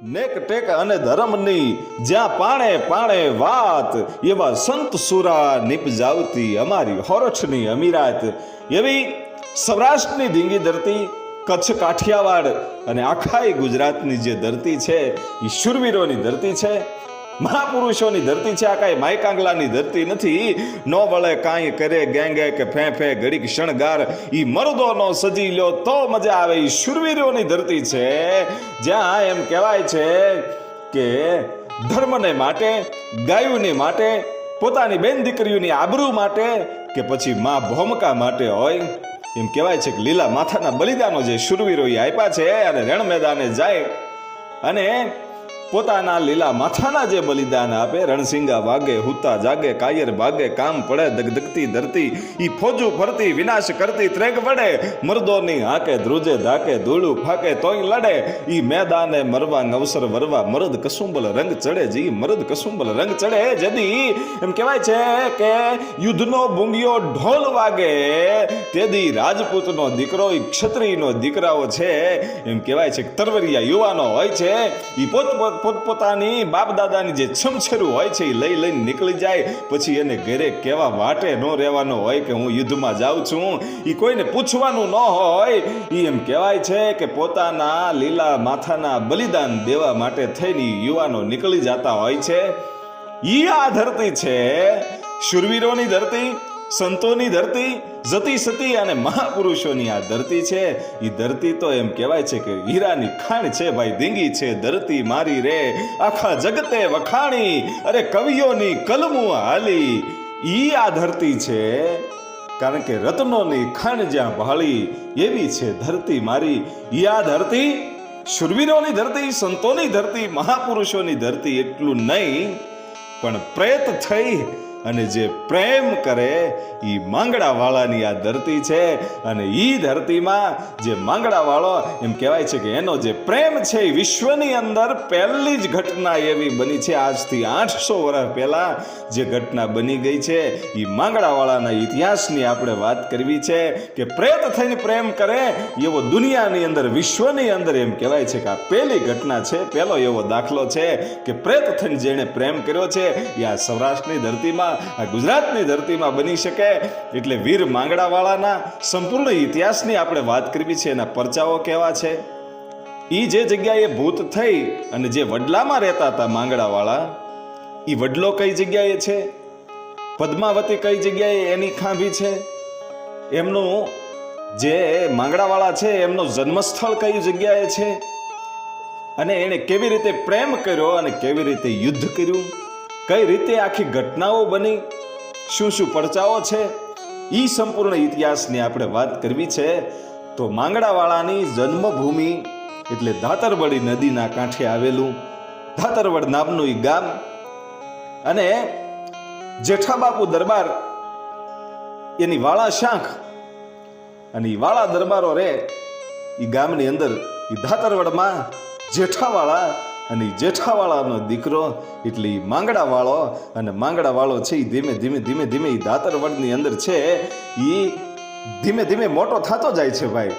નેક ટેક અને ધર્મની જ્યાં પાણે પાણે વાત, એવા સંત સુરા નિપજાવતી અમારી હોરઠની અમીરાત. એવી સૌરાષ્ટ્રની ધીંગી ધરતી, કચ્છ કાઠિયાવાડ અને આખાઈ ગુજરાતની જે ધરતી છે એ શૂરવીરોની ધરતી છે, મહાપુરુષોની ધરતી છે. આ કાંઈ માયકાંગલાની ધરતી નથી. નો વળે કાંઈ કરે ગેંગે કે ફે ફે ઘડીક શણગાર, ઈ મરદો નો સજી લ્યો તો મજા આવે. ઈ શૂરવીરોની ધરતી છે, જ્યાં એમ કહેવાય છે કે ધર્મને માટે, ગાયોની માટે, પોતાની બેન દીકરીઓની આબરૂ માટે કે પછી મા ભોમકા માટે હોય. એમ કહેવાય છે કે લીલા માથાના બલિદાનો જે શૂરવીરોએ આપ્યા છે, અને રણ મેદાને જાય અને પોતાના લીલા માથાના જે બલિદાન આપે, રણસિંગા વાગે, હુતા જાગે, કાયર ભાગે, કામ પડે દગદગતી ધરતી, ઈ ફોજું ફરતી વિનાશ કરતી ત્રેગ વડે, મર્દોની હાકે ધ્રુજે ધાકે, ધૂળું ફાકે તોય લડે, ઈ મેદાને મરવા અવસર વરવા, મરદ કસુંબલ રંગ ચડે. જી મરદ કસુંબલ રંગ ચડે, જદી એમ કહેવાય છે કે યુદ્ધનો બુંગિયો ઢોલ વાગે, તેદી રાજપૂતનો દીકરો, ઈ ક્ષત્રિયનો દીકરાઓ છે, એમ કહેવાય છે કે તરવરિયા યુવાનો હોય છે, ઈ પોતપોતાની બાપ દાદાની જે છમછેરું હોય છે એ લઈ લઈને નીકળી જાય. પછી એને ઘરે કેવા વાટે ન રહેવાનો હોય કે હું યુદ્ધમાં જાઉં છું, એ કોઈને પૂછવાનું ન હોય. એ એમ કહેવાય છે કે પોતાના લીલા માથાના બલિદાન દેવા માટે થઈને યુવાનો નીકળી જતા હોય છે. ઈ આ ધરતી છે, શૂરવીરોની ધરતી, સંતોની ધરતી, જતી સતી અને મહાપુરુષોની આ ધરતી છે. એ ધરતી તો એમ કહેવાય છે કે હીરાની ખાણ છે ભાઈ, ધીંગી છે ધરતી મારી રે, આખા જગતે વખાણી, અરે કવિઓની કલમો હાલી. ઈ આ ધરતી છે, કારણ કે રત્નોની ખાણ જ્યાં ભાળી, એવી છે ધરતી મારી. ઈ આ ધરતી શૂરવીરોની ધરતી, સંતોની ધરતી, મહાપુરુષોની ધરતી. એટલું નહીં પણ પ્રેત થઈ અને જે પ્રેમ કરે એ માંગડાવાળાની આ ધરતી છે. અને એ ધરતીમાં જે માંગડાવાળો એમ કહેવાય છે કે એનો જે પ્રેમ છે એ વિશ્વની અંદર પહેલી જ ઘટના એવી બની છે, આજથી 800 વર્ષ પહેલા જે ઘટના બની ગઈ છે. એ માંગડાવાળાના ઇતિહાસની આપણે વાત કરવી છે કે પ્રેત થઈને પ્રેમ કરે એવો દુનિયાની અંદર, વિશ્વની અંદર એમ કહેવાય છે કે આ પહેલી ઘટના છે, પહેલો એવો દાખલો છે કે પ્રેત થઈને જેણે પ્રેમ કર્યો છે એ આ સૌરાષ્ટ્રની ધરતીમાં, આ ગુજરાતની ધરતીમાં બની શકે. એટલે વીર માંગડાવાળાના સંપૂર્ણ ઇતિહાસની આપણે વાત કરવી છે. એના પરચાઓ કેવા છે, ઈ જે જગ્યાએ ભૂત થઈ અને જે વડલામાં રહેતા હતા માંગડાવાળા, ઈ વડલો કઈ જગ્યાએ છે, પદ્માવતી કઈ જગ્યાએ એની ખાંભી છે, એમનું જે માંગડાવાળા છે એમનું જન્મસ્થળ કઈ જગ્યાએ છે, અને એને કેવી રીતે પ્રેમ કર્યો અને કેવી રીતે યુદ્ધ કર્યું, કઈ રીતે આખી ઘટનાઓ બની, શું શું પરચાઓ છે, એ સંપૂર્ણ ઇતિહાસની આપણે વાત કરવી છે. તો માંગડાવાળાની જન્મભૂમિ એટલે ધાતરવડી નદીના કાંઠે આવેલું ધાતરવડ નામનું એ ગામ, અને જેઠાબાપુ દરબાર એની વાળા શાંખ, અને એ વાળા દરબારો રે એ ગામની અંદર એ ધાતરવડમાં જેઠાવાળા, અને જેઠાવાળાનો દીકરો એટલે માંગડાવાળો. અને માંગડાવાળો છે એ ધીમે ધીમે ધીમે ધીમે એ ધાતરવડની અંદર છે એ ધીમે ધીમે મોટો થતો જાય છે ભાઈ.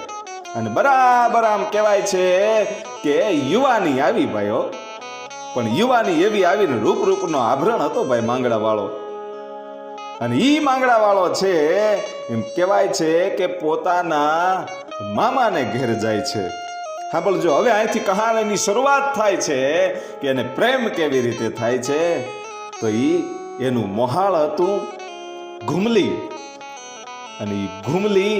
અને બરાબર આમ કહેવાય છે કે યુવાની આવી ભાઈઓ, પણ યુવાની એવી આવીને રૂપનો આભરણ હતો ભાઈ માંગડાવાળો. અને ઈ માંગડાવાળો છે એમ કહેવાય છે કે પોતાના મામાને ઘેર જાય છે. હા બોલજો, હવે અહીંથી કહાનીની શરૂઆત થાય છે કે એને પ્રેમ કેવી રીતે થાય છે. તો એનું મોહાળ હતું ઘુમલી, અને એ ઘુમલી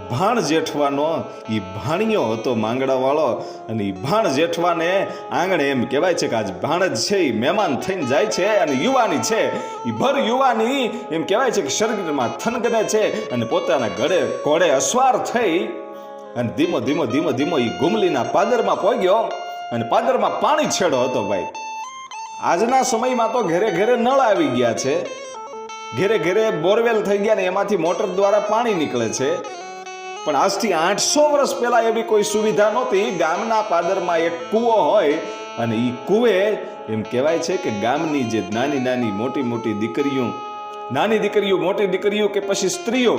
ભાણ જેઠવાનો એ ભાણિયો હતો માંગડાવાળો. અને એ ભાણ જેઠવાને આંગણે એમ કહેવાય છે કે આજ ભાણજ છે એ મહેમાન થઈને જાય છે, અને યુવાની છે એ ભર યુવાની એમ કહેવાય છે કે શરીરમાં થનગને છે, અને પોતાના ઘોડે અસવાર થઈ અને ધીમો ધીમો ધીમો ધીમો એ ઘુમલીના પાદરમાં પહોંચ્યો. અને પાદરમાં પાણી છેડો હતો ભાઈ. આજના સમયમાં તો ઘરે ઘરે નળ આવી ગયા છે, ઘરે ઘરે બોરવેલ થઈ ગયા ને એમાંથી મોટર દ્વારા પાણી નીકળે છે. પણ આજથી 800 વર્ષ પહેલા એવી કોઈ સુવિધા નહોતી. ગામના પાદરમાં એક કૂવો હોય, અને એ કૂવે એમ કહેવાય છે કે ગામની જે નાની નાની મોટી મોટી દીકરીઓ, નાની દીકરીઓ, મોટી દીકરીઓ કે પછી સ્ત્રીઓ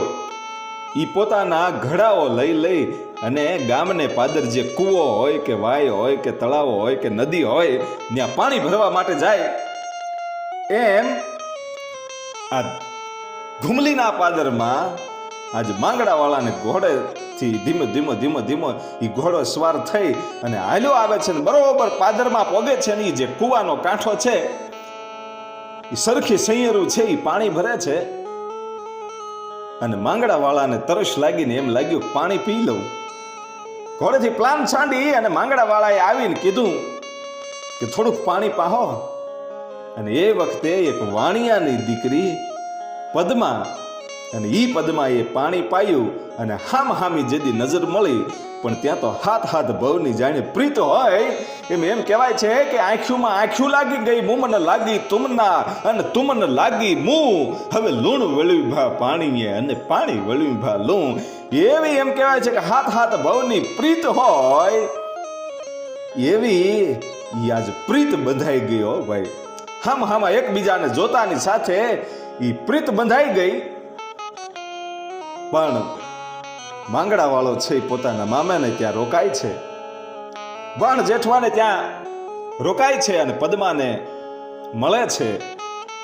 ઈ પોતાના ઘડાઓ લઈ અને ગામને પાદર જે કૂવો હોય કે વાય હોય કે તળાવ હોય કે નદી હોય ત્યાં પાણી ભરવા માટે જાય. એમ આ ઘુમલીના પાદરમાં આજ માંગડાવાળાને ઘોડેથી ધીમો ઈ ઘોડો સવાર થઈ અને હાલ્યો આવે છે ને બરોબર પાદરમાં પોગે છે ને જે કૂવાનો કાંઠો છે એ સરખી સૈયરું છે એ પાણી ભરે છે. અને માંગડાવાળાને તરસ લાગીને એમ લાગ્યું પાણી પી લઉં. ઘોડેથી પ્લાન છાંડી અને માંગડાવાળાએ આવીને કીધું કે થોડુંક પાણી પાહો. અને એ વખતે એક વાણિયાની દીકરી પદ્મા, અને ઈ પદ્મા એ પાણી પાયું અને હામી જેદી નજર મળી પણ ત્યાં તો હાથ ભવની જાણે પ્રીત હોય એમ કહેવાય છે કે આંખમાં આંખું લાગી ગઈ, મુમને લાગી તુમના અને તુમને લાગી મું. હવે લૂણ વળ્યું ભા પાણીએ અને પાણી વળ્યું ભા લૂણ. એવી એમ કહેવાય છે કે હાથ ભવની પ્રીત હોય એવી આજ પ્રીત બંધાઈ ગઈ હો ભાઈ. હામાં એકબીજાને જોતાની સાથે ઈ પ્રીત બંધાઈ ગઈ. પણ માંગડા વાળો છે પોતાના મામાને ત્યાં રોકાય છે, ભાણ જેઠવાને ત્યાં રોકાય છે અને પદ્માને મળે છે.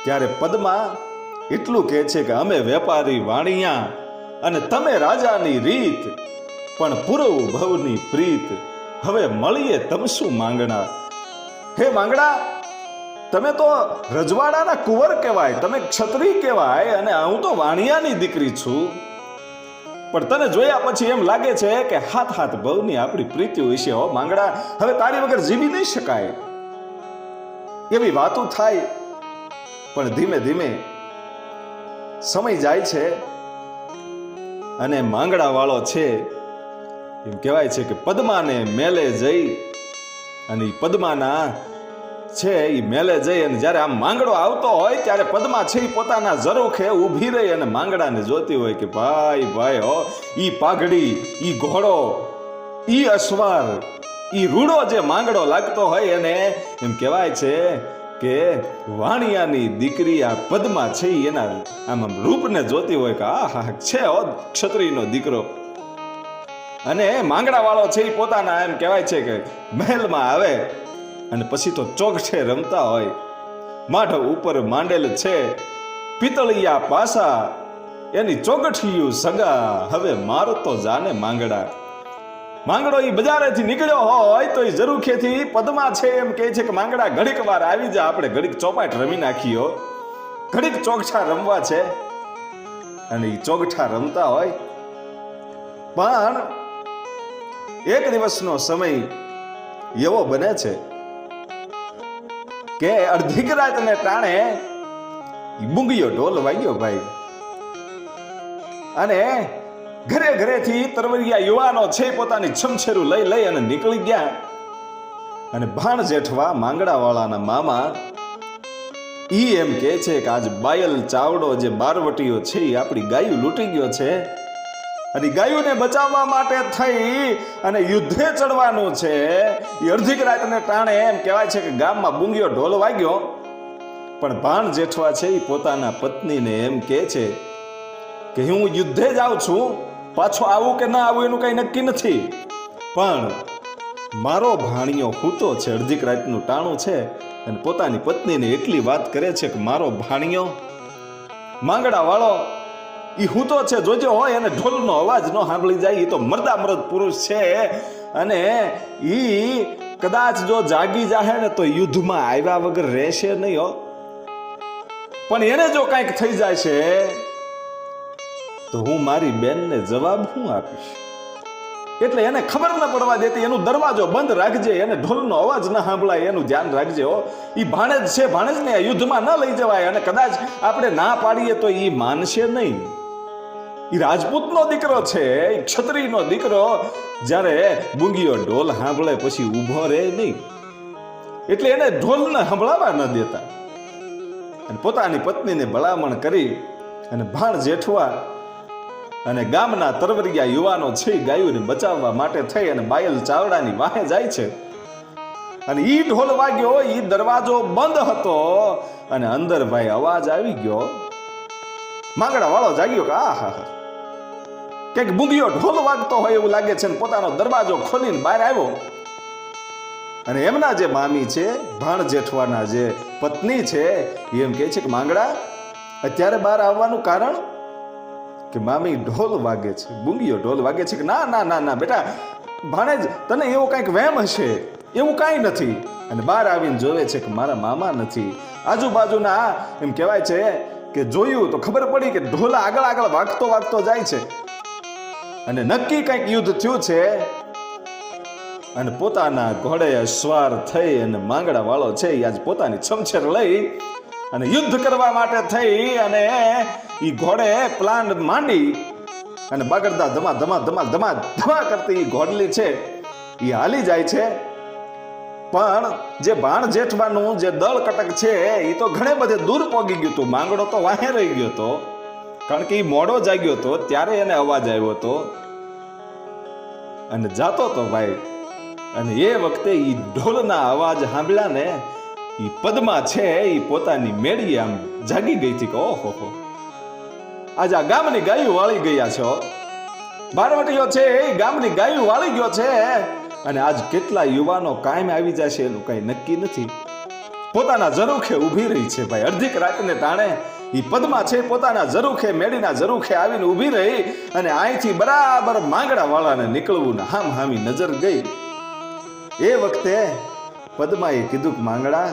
ત્યારે પદ્મા એટલું કહે છે કે અમે વેપારી વાણિયા અને તમે રાજાની રીત, પણ પૂરવું ભવની પ્રીત. હવે મળીએ તમે શું માંગણા. હે માંગડા, તમે તો રજવાડાના કુંવર કહેવાય, તમે ક્ષત્રિય કહેવાય અને હું તો વાણિયાની દીકરી છું. પણ તને જોયા પછી એમ લાગે છે કે હાથ ભવની આપણી પ્રીતિ વિશે હો માંગડા, હવે તારી વગર જીવી નહીં શકાય. એવી વાતો થાય. પણ ધીમે સમય જાય છે અને માંગડા વાળો છે એમ કહેવાય છે કે પદ્માને મેલે જઈ અને પદ્માના છે એ મેલે જઈ અને જ્યારે આમ માંગડો આવતો હોય ત્યારે પદ્મા છે એ પોતાના ઝરૂખે ઊભી રહી અને માંગડાને જોતી હોય કે ભાઈ હો ઈ પાઘડી, ઈ ઘોડો, ઈ અશ્વાર, ઈ રૂડો જે માંગડો લાગતો હોય એને એમ કહેવાય છે કે વાણિયાની દીકરી આ પદ્મા છે એના આમ રૂપને જોતી હોય કે આ છે હો ક્ષત્રિયનો દીકરો. અને માંગડા વાળો છે એ પોતાના એમ કહેવાય છે કે મહેલમાં આવે અને પછી તો ચોગઠે રમતા હોય. માઢ ઉપર માંડેલ છે પિતળિયા પાસા, એની ચોગઠિયું સગા, હવે મારતો જાને માંગડા. માંગડો ઈ બજારેથી નીકળ્યો હોય તો એ ઝરૂખેથી પદ્મા છે એમ કહે છે કે માંગડા ઘડીક વાર આવી જા, આપણે ઘડીક ચોપાટ રમી નાખીયો, ઘડીક ચોગઠા રમવા છે. અને એ ચોગઠા રમતા હોય. પણ એક દિવસનો સમય એવો બને છે કે અડધીક રાતને ટાણે બુંગીયો ઢોલ વાગ્યો ભાઈ. અને ઘરેથી તરવરિયા યુવાનો છે પોતાની છમછેરું લઈ અને નીકળી ગયા. અને ભાણ જેઠવા માંગડા વાળાના મામા ઈ એમ કહે છે કે આજ બાયલ ચાવડો જે બારવટીયો છે એ આપણી ગાયું લૂંટી ગયો છે અને ગાયોને બચાવવા માટે થઈ અને યુદ્ધે ચડવાનું છે. એ અડધીક રાતને ટાણે એમ કહેવાય છે કે ગામમાં બુંગીયો ઢોલ વાગ્યો. પણ ભાણ જેઠવા છે એ પોતાના પત્નીને એમ કહે છે કે હું યુદ્ધે જાઉં છું, પાછો આવું કે ના આવું એનું કઈ નક્કી નથી, પણ મારો ભાણિયો હૂતો છે, અડધીક રાતનું ટાણું છે. અને પોતાની પત્નીને એટલી વાત કરે છે કે મારો ભાણિયો માંગડા વાળો ઈ હૂતો છે, જોજો હોય અને ઢોલનો અવાજ ન સાંભળી જાય. એ તો મર્દ પુરુષ છે અને ઈ કદાચ જો જાગી જાહે ને તો યુદ્ધમાં આવ્યા વગર રહેશે નહીં હો. પણ એને જો કંઈક થઈ જાય છે તો હું મારી બેનને જવાબ હું આપીશ. એટલે એને ખબર ન પડવા દેતી, એનો દરવાજો બંધ રાખજે, એને ઢોલનો અવાજ ન સાંભળાય એનું ધ્યાન રાખજે હો. ઈ ભાણેજ છે, ભાણેજને યુદ્ધમાં ન લઈ જવાય. અને કદાચ આપણે ના પાડીએ તો ઈ માનશે નહીં. ઈ રાજપૂતનો દીકરો છે, ક્ષત્રિયનો દીકરો જ્યારે બુંગીયો ઢોલ સાંભળે પછી ઊભો રહે નહીં. એટલે એને ઢોલને સંભળાવા ન દેતા અને પોતાની પત્નીને ભલામણ કરી અને ભાણ જેઠવા અને ગામના તરવરિયા યુવાનો છે ગાયોને બચાવવા માટે થઈ અને બાયલ ચાવડાની વાહે જાય છે. અને ઈ ઢોલ વાગ્યો, ઈ દરવાજો બંધ હતો અને અંદર ભાઈ અવાજ આવી ગયો. માંગડા વાળો જાગ્યો કે આ હા કંઈક બુગીયો ઢોલ વાગતો હોય એવું લાગે છે, ને પોતાનો દરવાજો ખોલીને બહાર આવ્યો. અને એમના જે મામી છે, ભાણ જેઠવાના જે પત્ની છે, એમ કહે છે કે માંગડા અત્યારે બહાર આવવાનું કારણ? કે મામી ઢોલ વાગે છે, બુંગીયો ઢોલ વાગે છે. કે ના ના ના ના બેટા ભાણેજ, તને એવો કંઈક વહેમ હશે, એવું કાંઈ નથી. અને બહાર આવીને જોવે છે કે મારા મામા નથી. આજુબાજુના એમ કહેવાય છે કે જોયું તો ખબર પડી કે ઢોલ આગળ આગળ વાગતો વાગતો જાય છે, અને નક્કી કંઈક યુદ્ધ થયું છે. અને પોતાના ઘોડે સવાર થઈ અને માંગડા વાળો છે એ આજ પોતાની છમછેર લઈ અને યુદ્ધ કરવા માટે થઈ અને એ ઘોડે પ્લાન માંડી અને બગડતા ધમા ધમા ધમા ધમા ધમા કરતી એ ઘોડલી છે એ હાલી જાય છે. પણ જે ભાણ જેઠવાનું જે દળ કટક છે એ તો ઘણે બધે દૂર પોગી ગયું હતું. માંગડો તો વાહે રહી ગયો હતો, કારણ કે એ મોડો જાગ્યો હતો ત્યારે એને અવાજ આવ્યો હતો અને જાતો તો ભાઈ. અને એ વખતે એ ઢોલના અવાજ સાંભળ્યા ને એ પદ્મા છે એ પોતાની મેળીએ આમ જાગી ગઈ હતી કે ઓહો હો, આજે આ ગામની ગાયું વાળી ગયા છો. બારવટીયો છે એ ગામની ગાયું વાળી ગયો છે. અને આજ કેટલા યુવાનો કાયમ આવી જશે એનું કઈ નક્કી નથી. પોતાના ઝરૂખે ઊભી રહી છે ભાઈ. અડધીક રાતને ટાણે એ પદ્મા છે પોતાના ઝરૂખે મેળીના ઝરૂખે આવીને ઊભી રહી અને અહીંથી બરાબર માંગડા વાળાને નીકળવું ને હામ હામી નજર ગઈ. એ વખતે પદ્માએ કીધું કે માંગડા,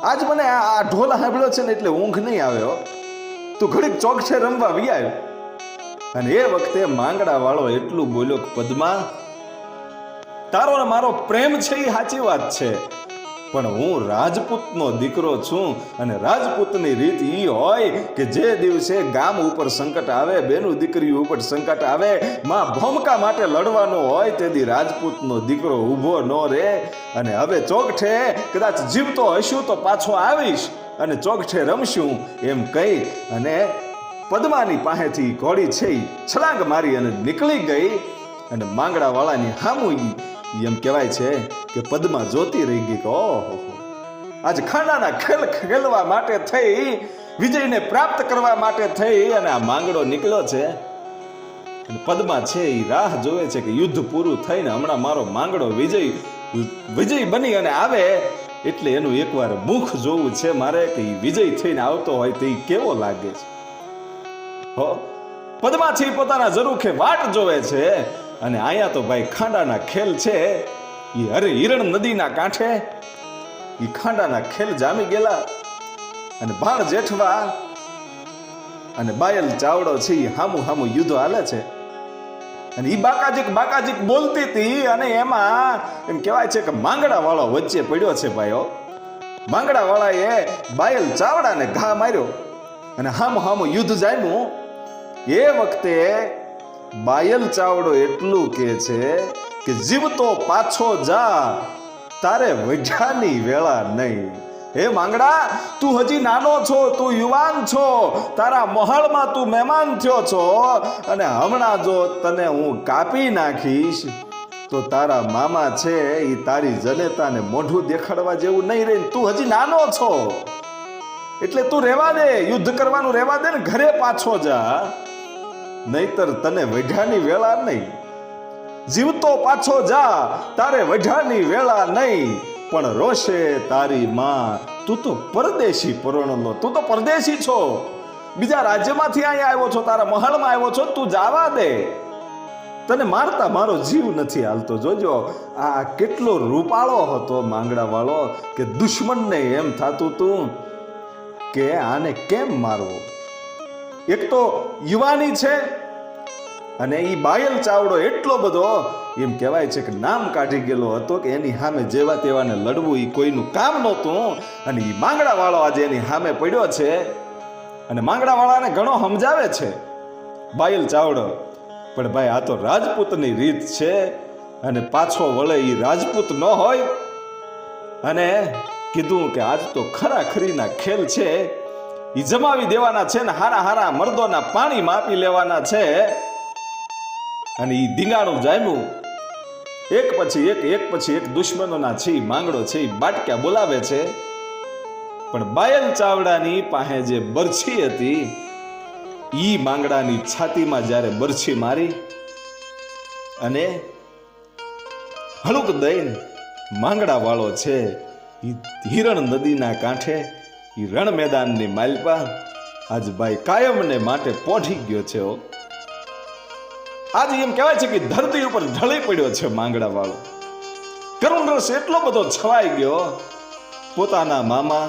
આજ મને આ ઢોલ સાંભળ્યો છે ને એટલે ઊંઘ નહીં આવ્યો, તું ઘડીક ચોકઠે રમવા વી આવ્યો. અને એ વખતે માંગડા વાળો એટલું બોલ્યો કે પદ્મા, તારો ને મારો પ્રેમ છે એ સાચી વાત છે, પણ હું રાજપૂતનો દીકરો છું અને રાજપૂતની રીત ઈ હોય કે જે દિવસે ગામ ઉપર સંકટ આવે, બેનું દીકરી ઉપર સંકટ આવે, માં ભૂમિકા માટે લડવાનું હોય તેથી રાજપૂતનો દીકરો ઊભો ન રહે. અને હવે ચોકઠે કદાચ જીવતો હશું તો પાછો આવીશ અને ચોકઠે રમશું એમ કહી અને પદ્માની પાસેથી ઘોડી છે છલાંગ મારી અને નીકળી ગઈ. અને માંગડા વાળાની હામું એમ કહેવાય છે કે પદ્મા જોતી રહી ગઈ કે ઓહો, આજ ખાંડાના ખેલ ખેલવા માટે થઈ, વિજયને પ્રાપ્ત કરવા માટે થઈ અને આ માંગડો નીકળ્યો છે. અને પદ્મા છે એ રાહ જોવે છે કે યુદ્ધ પૂરું થઈને હમણાં મારો માંગડો વિજય બની અને આવે એટલે એનું એકવાર મુખ જોવું છે મારે કે વિજય થઈને આવતો હોય તો કેવો લાગે છે. હો, પદ્મા છે પોતાના ઝરૂખે વાટ જોવે છે. અને અહીંયા તો ભાઈ ખાંડાના ખેલ છે એ અરે હિરણ નદીના કાંઠે એ ખાંડાના ખેલ જામી ગયેલા. અને ભાણ જેઠવા અને બાયલ ચાવડો છે એ હામું હામું યુદ્ધ હાલે છે. અને એ બાકાજીક બોલતી હતી અને એમાં એમ કહેવાય છે કે માંગડા વાળો વચ્ચે પડ્યો છે ભાઈઓ. માંગડા વાળાએ બાયલ ચાવડાને ઘા માર્યો અને હામું હામું યુદ્ધ જામ્યું. એ વખતે બાયલ ચાવડો એટલું કહે છે કે જીવતો પાછો જા, તારે વઢ્યાની વેળા નહીં. હે માંગડા, તું હજી નાનો છો, તું યુવાન છો, તારા મહાલમાં તું મહેમાન થયો છો અને હમણાં જો તને હું કાપી નાખીશ તો તારા મામા છે એ તારી જનેતાને મોઢું દેખાડવા જેવું નહીં રહે. તું હજી નાનો છો એટલે તું રહેવા દે, યુદ્ધ કરવાનું રહેવા દે ને ઘરે પાછો જા, નહીતર તને વઢ્યાની વેળા નહીં. જીવતો પાછો જા, તારે વઢ્યાની વેળા નહીં. પણ રોશે તારી માં, તું તો પરદેશી પરણલો, તું તો પરદેશી છો, બીજા રાજ્યમાંથી અહીંયા આવ્યો છો, તારા મહાલમાં આવ્યો છો, તું જાવા દે, તને મારતા મારો જીવ નથી હાલતો. જોજો આ કેટલો રૂપાળો હતો માંગડા વાળો કે દુશ્મનને એમ થતું તું કે આને કેમ મારવો. એક તો યુવાની છે અને એ બાયલ ચાવડો એટલો બધો એમ કહેવાય છે કે નામ કાઢી ગયેલો હતો કે એની સામે જેવા તેવાને લડવું એ કોઈનું કામ નહોતું. અને એ માંગડા વાળો આજે એની સામે પડ્યો છે અને માંગડા વાળાને ઘણો સમજાવે છે બાયલ ચાવડો, પણ ભાઈ આ તો રાજપૂતની રીત છે અને પાછો વળે એ રાજપૂત ન હોય. અને કીધું કે આજ તો ખરાખરીના ખેલ છે એ જમાવી દેવાના છે ને હારા હારા મર્દોના પાણી માપી લેવાના છે. અને એ ધીંગાણું જામ્યું. એક પછી એક દુશ્મનોના છે માંગડો છે એ બાટક્યા બોલાવે છે. પણ બાયલ ચાવડાની પાસે જે બરછી હતી ઈ માંગડાની છાતીમાં જ્યારે બરછી મારી અને હળુક દઈને માંગડા વાળો છે ઈ હિરણ નદીના કાંઠે ઈ રણ મેદાનની માલપા આજ ભાઈ કાયમને માટે પહોંચી ગયો છે. આજે એમ કહેવાય છે કે ધરતી ઉપર ઢળી પડ્યો છે માંગડા વાળો. કરુણ રસ એટલો બધો છવાઈ ગયો. પોતાના મામા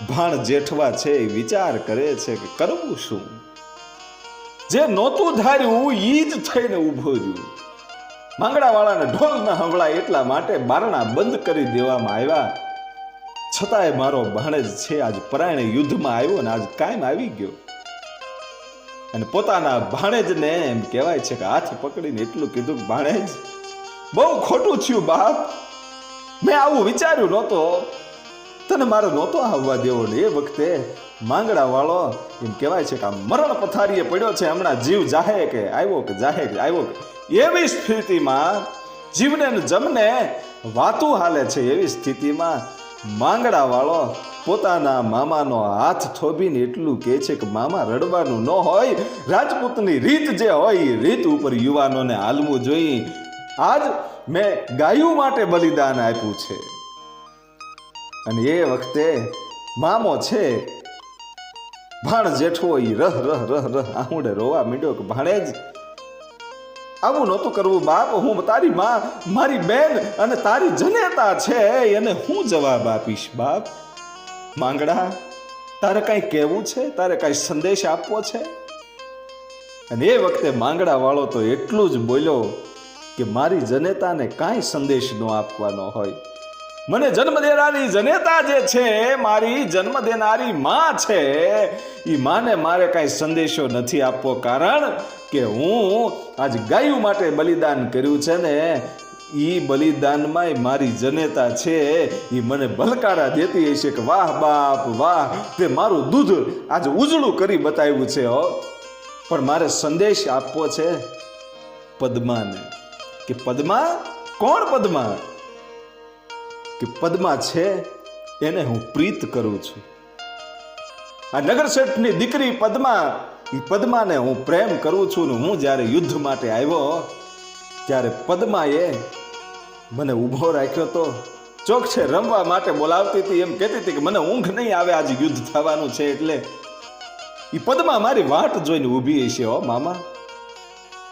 ભાણ જેઠવા છે એ વિચાર કરે છે કે કરવું શું. જે નહોતું ધાર્યું ઈ જ થઈને ઊભો રહ્યું. માંગડા વાળાને ઢોલ ન સંભળાય એટલા માટે બારણા બંધ કરી દેવામાં આવ્યા. છતાંય મારો ભાણેજ છે આજ પરાયણે યુદ્ધમાં આવ્યો ને આજ કાયમ આવી ગયો. અને પોતાના ભાણેજને એમ કહેવાય છે કે હાથ પકડીને એટલું કીધું કે ભાણેજ બહુ ખોટું થયું બાપ. મેં આવું વિચાર્યું નહોતો, તને મારો નહોતો આવવા દેવો ને. એ વખતે માંગડા વાળો એમ કહેવાય છે કે આ મરણ પથારીએ પડ્યો છે. હમણાં જીવ જાહે કે આવ્યો કે જાહે કે આવ્યો કે એવી સ્થિતિમાં જીવને જમને વાતું હાલે છે. એવી સ્થિતિમાં માંગડા વાળો પોતાના મામાનો હાથ થોભીને એટલું કહે છે કે મામા રડવાનું ન હોય, રાજપૂતની રીત જે હોય એ રીત ઉપર યુવાનોને હાલવું જોઈએ. આજ મેં ગાયું માટે બલિદાન આપ્યું છે. અને એ વખતે મામો છે ભાણ જેઠવો ઈ રહ રહ રહ રહ આહુડે રોવા માંડ્યો કે ભાણેજ આવું નહોતું કરવું બાપ. હું તારી માં, મારી બેન અને તારી જનેતા છે એને હું જવાબ આપીશ બાપ. માંગડા તારે કઈ કહેવું છે, તારે કઈ સંદેશ આપવો છે? અને એ વખતે માંગડા વાળો તો એટલું જ બોલ્યો કે મારી જનેતાને કાંઈ સંદેશ ન આપવાનો હોય. મને જન્મ દેનારી જનેતા જે છે, મારી જન્મ દેનારી માં છે, એ માને મારે કાંઈ સંદેશો નથી આપવો. કારણ કે હું આજ ગાયું માટે બલિદાન કર્યું છે ને ઈ બલિદાનમાં મારી જનેતા છે એ મને ભલકારા દેતી હશે કે વાહ બાપ વાહ, તે મારું દૂધ આજ ઉજળું કરી બતાવ્યું છે. પણ મારે સંદેશ આપવો છે પદ્માને. કે પદ્મા કોણ? પદ્મા કે પદ્મા છે એને હું પ્રીત કરું છું. આ નગર શેઠની દીકરી પદ્મા, એ પદ્માને હું પ્રેમ કરું છું. ને હું જ્યારે યુદ્ધ માટે આવ્યો ત્યારે પદ્માએ મને ઊભો રાખ્યો તો. ચોક છે રમવા માટે બોલાવતી હતી, એમ કહેતી હતી કે મને ઊંઘ નહીં આવે આજે યુદ્ધ થવાનું છે. એટલે એ પદ્મા મારી વાટ જોઈને ઊભી હશે. હો મામા,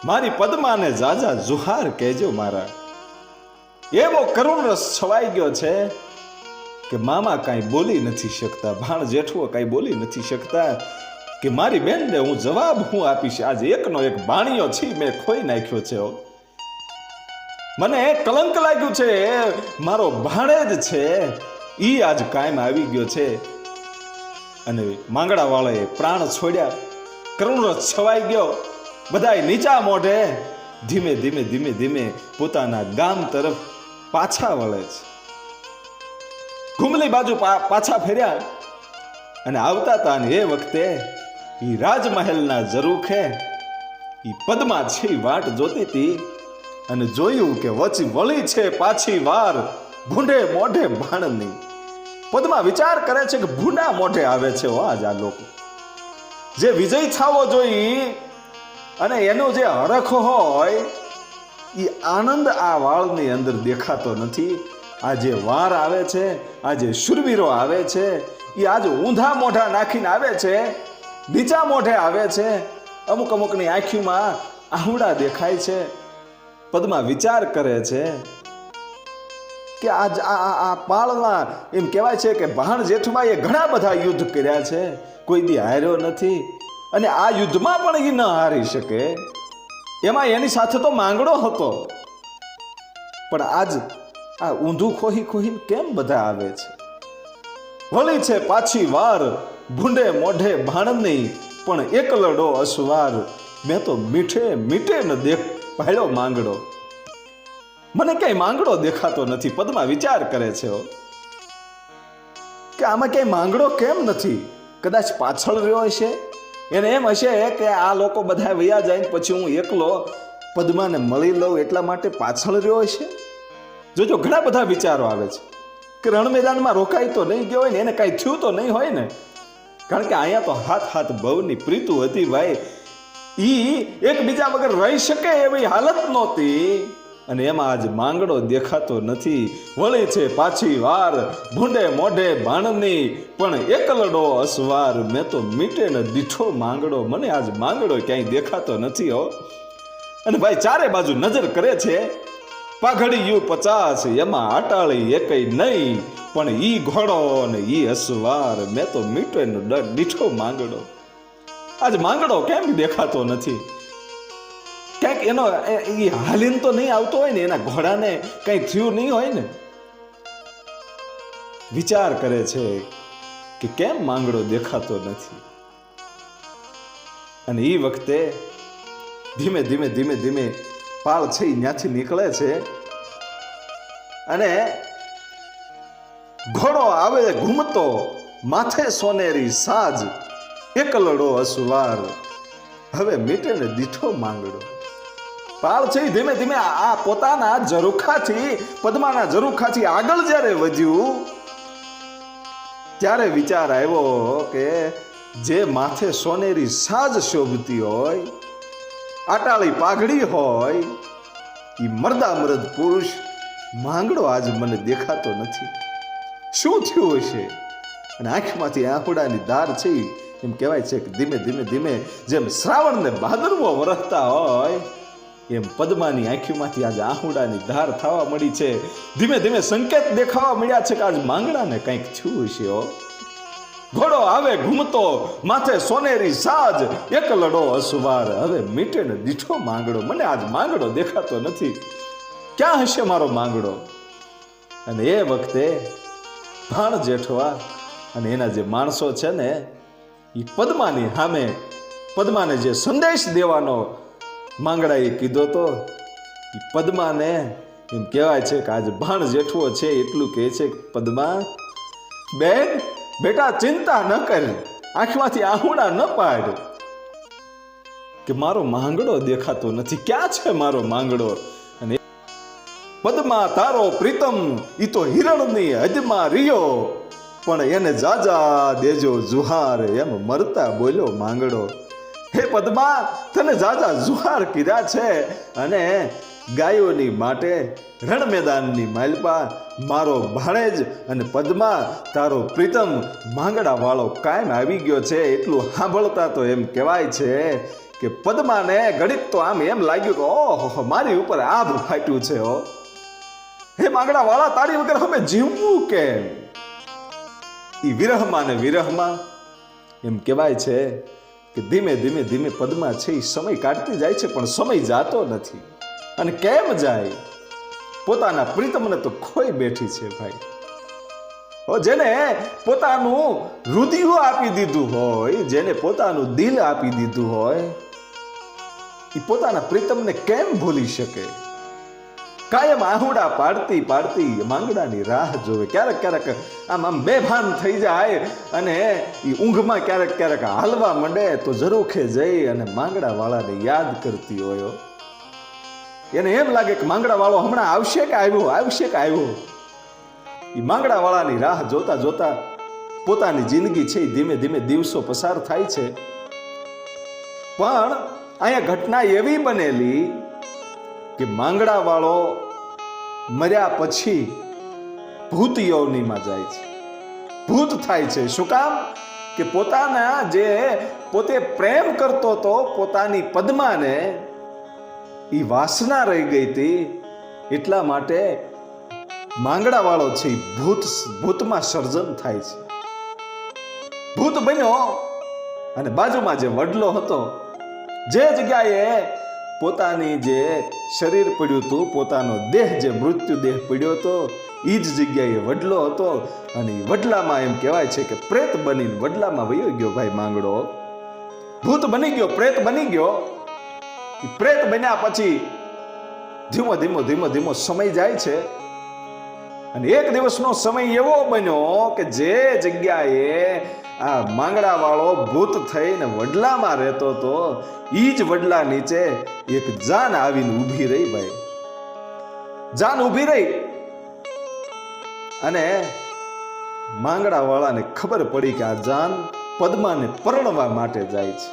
મારી પદ્માને જાજા જુહાર કહેજો મારા. એવો કરુણ રસ છવાઈ ગયો છે કે મામા કાંઈ બોલી નથી શકતા, ભાણ જેઠવો કાંઈ બોલી નથી શકતા કે મારી બેનને હું જવાબ હું આપીશ. આજે એકનો એક બાણીઓ છે મેં ખોઈ નાખ્યો છે. મને કલંક લાગ્યું છે. મારો ભાણેજ છે ઈ આજ કાયમ આવી ગયો છે. અને માંગડા વાળાએ પ્રાણ છોડ્યા. કરુણ રસ છવાઈ ગયો. બધાય નીચા મોઢે ધીમે ધીમે ધીમે ધીમે પોતાના ગામ તરફ પાછા વળે છે. ઘુમલી બાજુ પાછા ફેર્યા અને આવતા હતા. અને એ વખતે ઈ રાજમહેલના ઝરૂખે ઈ પદ્મા છે વાટ જોતી હતી અને જોયું કે વચી વળી છે પાછી વાર ભૂંડે મોઢે ભાણની. પદ્મા વિચાર કરે છે કે ભૂંડા મોઢે આવે છે આજ આ લોકો. જે વિજય છાવો જોઈ અને એનો જે હરખ હોય એ આનંદ આ વાળની અંદર દેખાતો નથી. આ જે વાર આવે છે, આ જે શૂરવીરો આવે છે, એ આજ ઊંધા મોઢા નાખીને આવે છે, નીચા મોઢે આવે છે. અમુક અમુકની આંખીમાં આહુડા દેખાય છે. પદ્મા વિચાર કરે છે કે આજ આ પાળના એમ કહેવાય છે કે ભાણ જેઠવાએ ઘણા બધા યુદ્ધ કર્યા છે, કોઈ દી હાર્યો નથી. અને આ યુદ્ધમાં પણ એ ન હારી શકે. એમાં એની સાથે તો માંગડો હતો. પણ આજ આ ઊંધું ખોહી ખોહીને કેમ બધા આવે છે? વળી છે પાછી વાર ભૂંડે મોઢે ભાણની પણ એકલડો અસવાર. મેં તો મીઠે મીઠે ન દેખ ભાળ્યો માંગડો. મને ક્યાંય માંગડો દેખાતો નથી. પદ્મા વિચાર કરે છે કે આમાં ક્યાંય માંગડો કેમ નથી? કદાચ પાછળ રહ્યો હશે. એને એમ હશે કે આ લોકો બધા વયા જાય પછી હું એકલો પદ્માને મળી લઉં એટલા માટે પાછળ રહ્યો હશે. જોજો ઘણા બધા વિચારો આવે છે કે રણ મેદાનમાં રોકાઈ તો નહીં ગયો હોય ને, એને કાંઈ થયું તો નહીં હોય ને. કારણ કે અહીંયા તો હાથ બહુની પ્રીતુ હતી ભાઈ. ઈ એકબીજા વગર રહી શકે એવી હાલત નહોતી, અને એમાં આજ માંગડો દેખાતો નથી. વળી છે પાછી વાર ભૂંડે મોઢે ભાણની, પણ એકલડો અસવાર. મેં તો મીટે ને દીઠો માંગડો, મને આજ માંગડો ક્યાંય દેખાતો નથી હો. અને ભાઈ ચારે બાજુ નજર કરે છે, પાઘડી યુ 50, એમાં આટાળી એકઈ નહીં, પણ ઈ ઘોડો ને ઈ અસવાર. મેં તો મીટે ને દીઠો માંગડો. આજ માંગડો કેમ દેખાતો નથી? ક્યાંક એનો એ હાલીને તો નહીં આવતો હોય ને, એના ઘોડાને કંઈ થયું નહીં હોય ને. વિચાર કરે છે કે કેમ માંગડો દેખાતો નથી. અને એ વખતે ધીમે ધીમે ધીમે ધીમે પાળ છે ત્યાંથી નીકળે છે, અને ઘોડો આવે ઘૂમતો, માથે સોનેરી સાજ, એકલડો અસવાર. હવે મીટે ને દીઠો માંગડો. પાળ છે ધીમે ધીમે આ પોતાના ઝરૂખાથી, પદ્માના ઝરૂખાથી આગળ જ્યારે વધ્યું, ત્યારે વિચાર આવ્યો કે જે માથે સોનેરી સાજ શોભતી હોય, આટાળી પાઘડી હોય, એ મર્દ પુરુષ માંગડો આજ મને દેખાતો નથી. શું થયું હશે? અને આંખમાંથી આંખોડાની ધાર છે, એમ કહેવાય છે કે ધીમે ધીમે ધીમે જેમ શ્રાવણને ભાદરવો વરસતા હોય, એમ પદ્માની આંખીમાંથી આજે આંખોડાની ધાર થવા મળી છે. ધીમે ધીમે સંકેત દેખાવા મળ્યા છે કે આજ માંગડાને કંઈક થયું હશે હો. ઘોડો આવે ઘૂમતો, માથે સોનેરી સાજ, એકલડો અસવાર. હવે મીટે ને દીઠો માંગડો, મને આજ માંગડો દેખાતો નથી. ક્યાં હશે મારો માંગડો? અને એ વખતે ભાણ જેઠવા અને એના જે માણસો છે ને, એ પદ્માની સામે પદ્માને જે સંદેશ દેવાનો માંગડાએ કીધો તો, એ પદ્માને એમ કહેવાય છે કે આજે ભાણ જેઠવો છે એટલું કહે છે, પદ્મા બેન બેટા ચિંતા ન કર, આંખમાંથી આહુડા ન પાડ, કે મારો માંગડો દેખાતો નથી. ક્યાં છે મારો માંગડો? અને પદ્મા તારો પ્રીતમ ઈ તો હિરણની હદમાં રહ્યો, પણ એને જાજા દેજો જુહાર, એમ મરતા બોલ્યો માંગડો. હે પદ્મા, તને જાજા જુહાર કીધા છે, અને ગાયોની માટે રણ મેદાનની માલપા મારો ભાણેજ અને પદ્મા તારો પ્રીતમ માંગડા વાળો કાયમ આવી ગયો છે. એટલું સાંભળતા તો એમ કહેવાય છે કે પદ્માને ઘડીક તો આમ એમ લાગ્યું કે ઓહો મારી ઉપર આભ ફાટ્યું છે હો. હે માંગડા વાળા, તારી વગર હવે જીવવું કેમ? ઈ વિરહમાં ને વિરહમાં એમ કહેવાય છે કે ધીમે ધીમે ધીમે પદ્મા છે એ સમય કાઢતી જાય છે, પણ સમય જાતો નથી. અને કેમ જાય? પોતાના પ્રીતમને તો ખોઈ બેઠી છે ભાઈ. જેને પોતાનું હૃદય આપી દીધું હોય, જેને પોતાનું દિલ આપી દીધું હોય, એ પોતાના પ્રીતમને કેમ ભૂલી શકે? કાયમ આહુડા પાડતી પાડતી માંગડાની રાહ જોવે. ક્યારેક ક્યારેક આમ બેભાન થઈ જાય, અને એ ઊંઘમાં ક્યારેક ક્યારેક હાલવા માંડે તો ઝરૂખે જઈ અને માંગડા વાળાને યાદ કરતી હોય. એને એમ લાગે કે માંગડા વાળો હમણાં આવશે કે આવ્યો, આવશે કે આવ્યો. એ માંગડા વાળાની રાહ જોતા જોતા પોતાની જિંદગી છે ધીમે ધીમે દિવસો પસાર થાય છે. પણ અહીંયા ઘટના એવી બનેલી કે માંગડા વાળો મર્યા પછી ભૂત યોનિમાં જાય છે, ભૂત થાય છે. શું કામ? કે પોતાના જે પોતે પ્રેમ કરતો હતો પોતાની પદ્માને, એ વાસના રહી ગઈ હતી, એટલા માટે માંગડા વાળો છે ભૂતમાં સર્જન થાય છે. ભૂત બન્યો, અને બાજુમાં જે વડલો હતો, જે જગ્યાએ પોતાની જે શરીર પડ્યું હતું, પોતાનો દેહ જે મૃત્યુ દેહ પડ્યો હતો, એ જ જગ્યાએ વડલો હતો. અને વડલામાં એમ કહેવાય છે કે પ્રેત બનીને વડલામાં વયો ગયો ભાઈ માંગડો. ભૂત બની ગયો, પ્રેત બની ગયો. પ્રેત બન્યા પછી ધીમો ધીમો ધીમો ધીમો સમય જાય છે, અને એક દિવસનો સમય એવો બન્યો કે જે જગ્યાએ આ માંગડા વાળો ભૂત થઈને વડલામાં રહેતો હતો, ઈ જ વડલા નીચે એક જાન આવીને ઊભી રહી ભાઈ. જાન ઊભી રહી, અને માંગડા વાળાને ખબર પડી કે આ જાન પદ્માને પરણવા માટે જાય છે.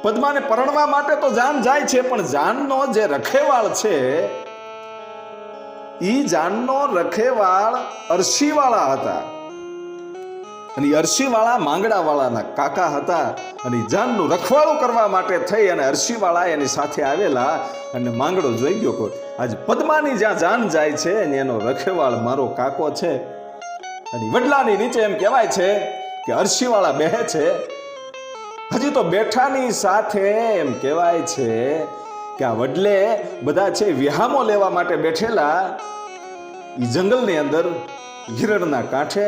પદ્માને પરણવા માટે તો જાન જાય છે, પણ જાનનો જે રખેવાળ છે ઈ જાનનો રખેવાળ અરશીવાળા હતા, અને અરશીવાળા માંગડાવાળાના કાકા હતા, અને જાનનું રખવાળું કરવા માટે થઈ અને અરશીવાળા એની સાથે આવેલા, અને માંગડો જોઈ ગયો કે આજ પદ્માની જ્યાં જાન જાય છે એનો રખેવાળ મારો કાકો છે. અને વડલાની નીચે એમ કહેવાય છે કે અરશીવાળા બેહે છે. હજી તો બેઠાની સાથે એમ કહેવાય છે કે આ વડલે બધા છે વિહામો લેવા માટે બેઠેલા. ઈ જંગલની અંદર હિરણના કાંઠે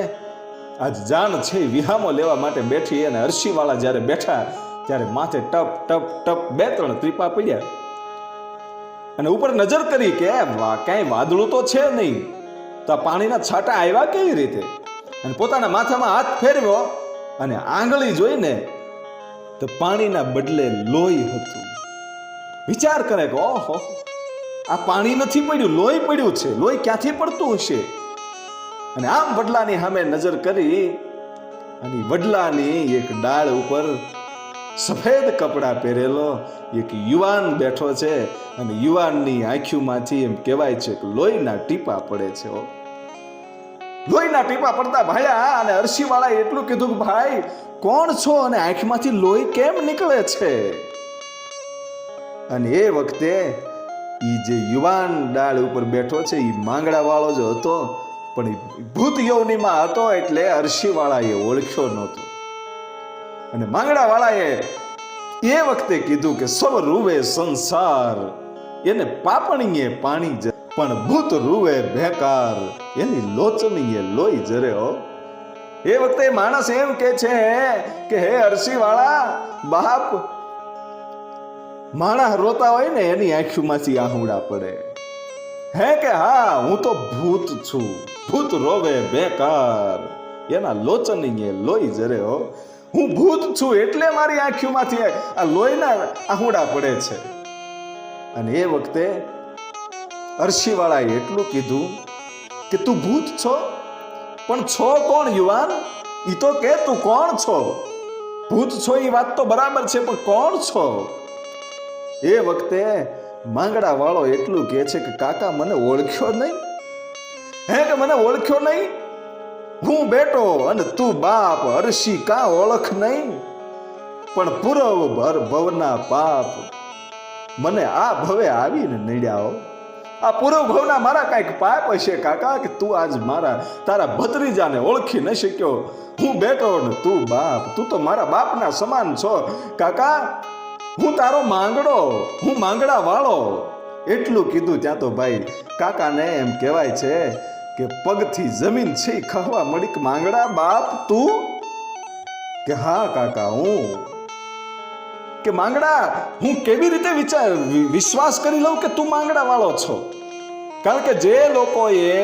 આજ જાન છે વિહામો લેવા માટે બેઠી, અને અરશીવાળા જ્યારે બેઠા ત્યારે માથે ટપ ટપ ટપ 2-3 ટીપા પડ્યા, અને ઉપર નજર કરી કે ક્યાંય વાદળું તો છે નહીં, તો આ પાણીના છાંટા આવ્યા કેવી રીતે? અને પોતાના માથામાં હાથ ફેરવ્યો અને આંગળી જોઈને તો પાણીના બદલે લોહી હતું. વિચાર કરે કે ઓહો, આ પાણી નથી પડ્યું, લોહી પડ્યું છે. લોહી ક્યાંથી પડતું હશે? અને આમ વડલાની સામે નજર કરી, અને વડલાની એક ડાળ ઉપર સફેદ કપડા પહેરેલો એક યુવાન બેઠો છે, અને યુવાનની આંખોમાંથી એમ કહેવાય છે કે લોહીના ટીપા પડે છે. લોહીના ટીપા પડતા ભાયા, અને અરશીવાળાએ એટલું કીધું કે ભાઈ કોણ છો અને આંખમાંથી લોહી કેમ નીકળે છે? અને એ વખતે ઈ જે યુવાન ડાળ ઉપર બેઠો છે ઈ માંગડા વાળો જ હતો, પણ ભૂત યોનિમાં હતો એટલે અરશીવાળાએ ઓળખ્યો નહોતો. અને માંગડા વાળાએ એ વખતે કીધું કે સૌ રૂવે સંસાર એને પાપણીએ પાણી જ, પણ ભૂત રૂવે ભેકાર એની લોચનીએ લોહી જરે હો. એ વખતે માણસ એમ કે છે કે હે અરશીવાળા બાપ, માણસ રોતા હોય ને એની આંખોમાંથી આહુડા પડે. હે કે હા, હું તો ભૂત છું, ભૂત રોવે બેકાર એના લોચનીએ લોહી જરે હો. હું ભૂત છું એટલે મારી આંખોમાંથી આ લોહીના આહુડા પડે છે. અને એ વખતે અરશીવાળાએ એટલું કીધું કે તું ભૂત છો, પણ છો કોણ યુવાન? ઈ તો કે તું કોણ છો? ભૂત છો એ વાત તો બરાબર છે, પણ કોણ છો? એ વખતે માંગડા વાળો એટલું કહે છે કે કાકા મને ઓળખ્યો નહીં? હે કે મને ઓળખ્યો નહીં? હું બેટો અને તું બાપ, અરશી કા ઓળખ નહીં? પણ પૂરવ ભર ભવના પાપ મને આ ભવે આવીને નડ્યા હો. આ પૂર્વ ભવના મારા કાંઈક પાપ હશે કાકા, કે તું આજ તારા ભત્રીજાને ઓળખી ન શક્યો. હું બેટો ને તું બાપ, તું તો મારા બાપના સમાન છો કાકા. હું તારો માંગડો, હું માંગડા વાળો. એટલું કીધું ત્યાં તો ભાઈ કાકાને એમ કહેવાય છે કે પગથી જમીન છે ખહવા મળી કે માંગડા બાપ તું? કે હા કાકા હું. કે માંગડા હું કેવી રીતે વિશ્વાસ કરી લઉં કે તું માંગડા વાળો છો? કારણ કે જે લોકોએ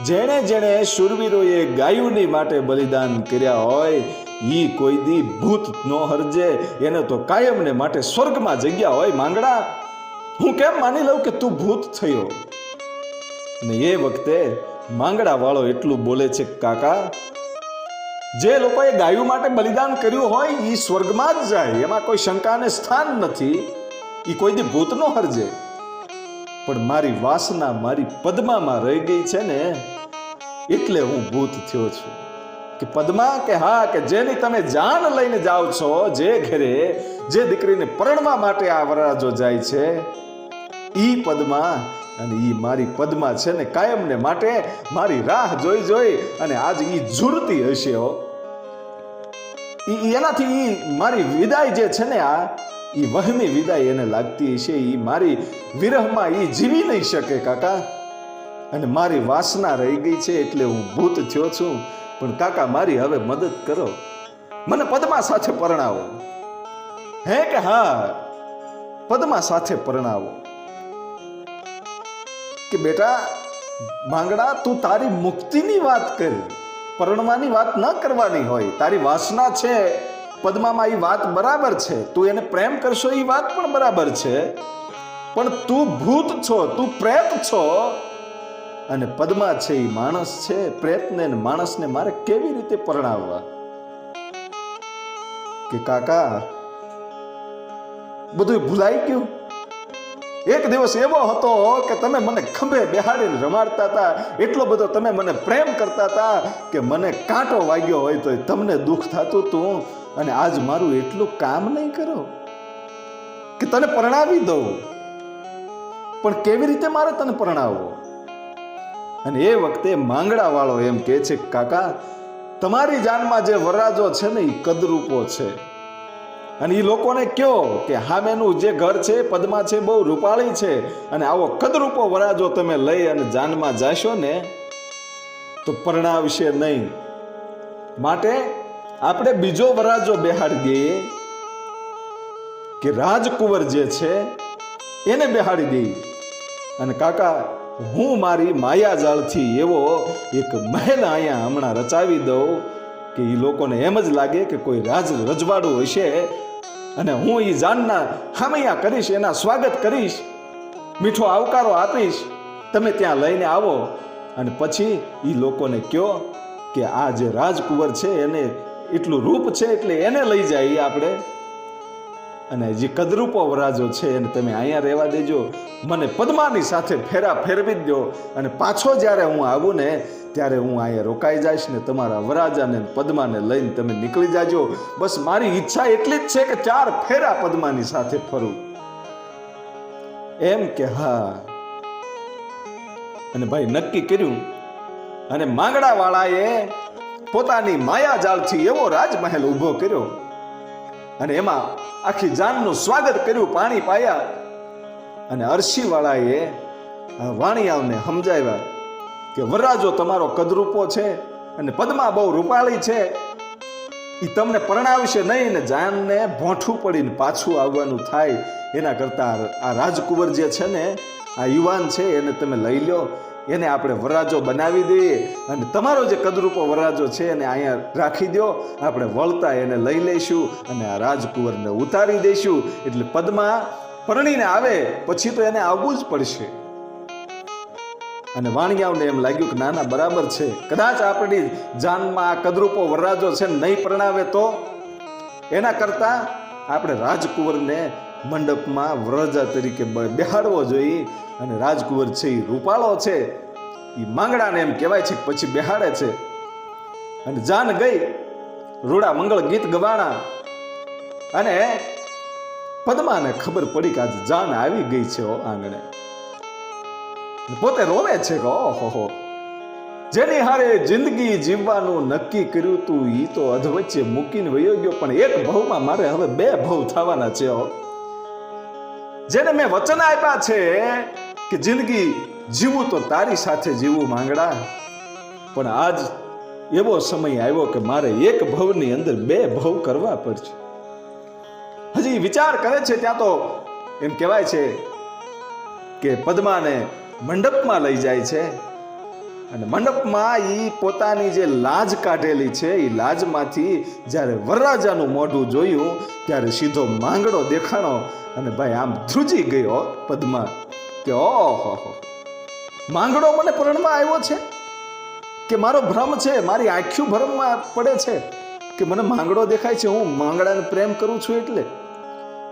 જેણે શૂરવીરોએ ગાયુની માટે બલિદાન કર્યા હોય ઈ કોઈ દી ભૂત ન હરજે, એને તો કાયમને માટે સ્વર્ગમાં જગ્યા હોય. માંગડા હું કેમ માની લઉં કે તું ભૂત થયો? અને એ વખતે માંગડા વાળો એટલું બોલે છે કાકા, જે લોકોએ ગાયું માટે બલિદાન કર્યું હોય ઈ સ્વર્ગમાં જ જાય, એમાં કોઈ શંકાને સ્થાન નથી. ઈ કોઈ દી ભૂત નો હરજે. પણ મારી વાસના મારી પદ્મામાં રહી ગઈ છે ને, એટલે હું ભૂત થયો છું. કે પદ્મા કે હા, કે જેની તમે જાન લઈને જાઓ છો, જે ઘરે જે દીકરીને પરણવા માટે આ વરરાજો જાય છે ઈ પદ્મા, અને ઈ મારી પદ્મા છે ને કાયમને માટે મારી રાહ જોઈ અને આજ ઈ ઝૂરતી હશે હો. એનાથી ઈ મારી વિદાય જે છે ને, આ ઈ વહમી વિદાય એને લાગતી હશે. ઈ મારી વિરહમાં ઈ જીવી નહીં શકે કાકા. અને મારી વાસના રહી ગઈ છે એટલે હું ભૂત થયો છું. પણ કાકા મારી હવે મદદ કરો, મને પદ્મા સાથે પરણાવો. હે કે હા, પદ્મા સાથે પરણાવો. કે બેટા માંગડા તું તારી મુક્તિની વાત કર, પરણવાની વાત ન કરવાની હોય. તારી વાસના છે પદ્મામાં, એ વાત બરાબર છે. તું એને પ્રેમ કરશો એ વાત પણ બરાબર છે, પણ તું ભૂત છો, તું પ્રેત છો. અને પદ્મા છે એ માણસ છે. પ્રેતને માણસને મારે કેવી રીતે પરણાવવા? કે કાકા બધું ભૂલાઈ ગયું. એક દિવસ એવો હતો કે તમે મને ખંભે બેહાડીને રમાડતા હતા, એટલો બધો તમે મને પ્રેમ કરતા હતા કે મને કાંટો વાગ્યો હોય તો તમને દુઃખ થતું હતું, અને આજ મારું એટલું કામ નહીં કરો કે તને પરણાવી દઉં. પણ કેવી રીતે મારે તને પરણાવવો? અને એ વખતે માંગડા વાળો એમ કહે છે, કાકા તમારી જાનમાં જે વરરાજો છે ને એ કદરૂપો છે, અને એ લોકોને કયો કે હામેનું જે ઘર છે પદ્મા છે બહુ રૂપાળી છે, અને આવો કદરૂપો વરાજો તમે લઈ અને જાનમાં જાશો ને તો પરણાવશે નહીં. માટે આપણે બીજો વરાજો બેહાડી દઈએ કે રાજકુંવર જે છે એને બેહાડી દઈએ. અને કાકા હું મારી માયાજાળથી એવો એક મહેલ અહીંયા હમણાં રચાવી દઉં કે એ લોકોને એમ જ લાગે કે કોઈ રજવાડું હશે, અને હું એ જાનના હામૈયા કરીશ, એના સ્વાગત કરીશ, મીઠો આવકારો આપીશ, તમે ત્યાં લઈને આવો. અને પછી એ લોકોને કહો કે આ જે રાજકુંવર છે એને એટલું રૂપ છે એટલે એને લઈ જાય આપણે, અને જે કદરૂપો વરાજો છે એને તમે અહીંયા રહેવા દેજો, મને પદ્માની સાથે ફેરા ફેરવી દો, અને પાછો જ્યારે હું આવું ને ત્યારે હું અહીંયા રોકાઈ જઈશ ને તમારા વરાજાને પદ્માને લઈને તમે નીકળી જાજો. બસ મારી ઈચ્છા એટલી જ છે કે 4 ફેરા પદ્માની સાથે ફરું. એમ કે હા. અને ભાઈ નક્કી કર્યું, અને માંગડા વાળાએ પોતાની માયાજાળથી એવો રાજમહેલ ઊભો કર્યો, અને એમાં આખી જાનનું સ્વાગત કર્યું, પાણી પાયા. અને અરસી વાળાએ વાણિયાઓને સમજાવ્યા કે વરરાજો તમારો કદરૂપો છે અને પદ્મા બહુ રૂપાળી છે, એ તમને પરણાવશે નહીં, ને જાનને ભોંઠું પડીને પાછું આવવાનું થાય, એના કરતા આ રાજકુંવર જે છે ને આ યુવાન છે એને તમે લઈ લો, એને આપણે વરરાજો બનાવી દઈએ, અને તમારો જે કદરૂપો વરરાજો છે એને અહીંયા રાખી દો, આપણે વળતા એને લઈ લઈશું અને આ રાજકુંવરને ઉતારી દઈશું. એટલે પદ્મા પરણીને આવે પછી તો એને આવવું જ પડશે. અને વાણિયાઓને એમ લાગ્યું કે ના ના બરાબર છે, કદાચ આપણી જાનમાં આ કદરૂપો વરરાજો છે નહીં પરણાવે તો એના કરતા આપણે રાજકુંવરને મંડપમાં વરરાજા તરીકે બેહાડવો જોઈએ. અને રાજકુંવર છે એ રૂપાળો છે, એ માંગડાને એમ કહેવાય છે, પછી બેહાડે છે. અને જાન ગઈ, રૂડા મંગળ ગીત ગવાણા, અને પદ્માને ખબર પડી કે આજે જાન આવી ગઈ છે આંગણે. પોતે રોવે છે કે ઓહો, જેની હારે જિંદગી જીવવાનું નક્કી કર્યું તું ઈ તો અધવચ્ચે મૂકીને વયો ગયો, પણ એક ભવમાં મારે હવે 2 ભવ થવાના છે. જેને મેં વચન આપ્યા છે કે જિંદગી જીવું તો તારી સાથે જીવું માંગડા, પણ આજ એવો સમય આવ્યો કે મારે એક ભવની અંદર 2 ભવ કરવા પડશે. હજી વિચાર કરે છે ત્યાં તો એમ કહેવાય છે કે પદ્માને મંડપમાં લઈ જાય છે, અને મંડપમાં ઈ પોતાની જે લાજ કાઢેલી છે એ લાજમાંથી જ્યારે વરરાજાનું મોઢું જોયું ત્યારે સીધો માંગડો દેખાણો, અને ભાઈ આમ ધ્રુજી ગયો પદ્મા કે ઓહો, માંગડો મને પરણવા આવ્યો છે કે મારો ભ્રમ છે, મારી આંખ્યું ભ્રમમાં પડે છે કે મને માંગડો દેખાય છે, હું માંગડાને પ્રેમ કરું છું એટલે.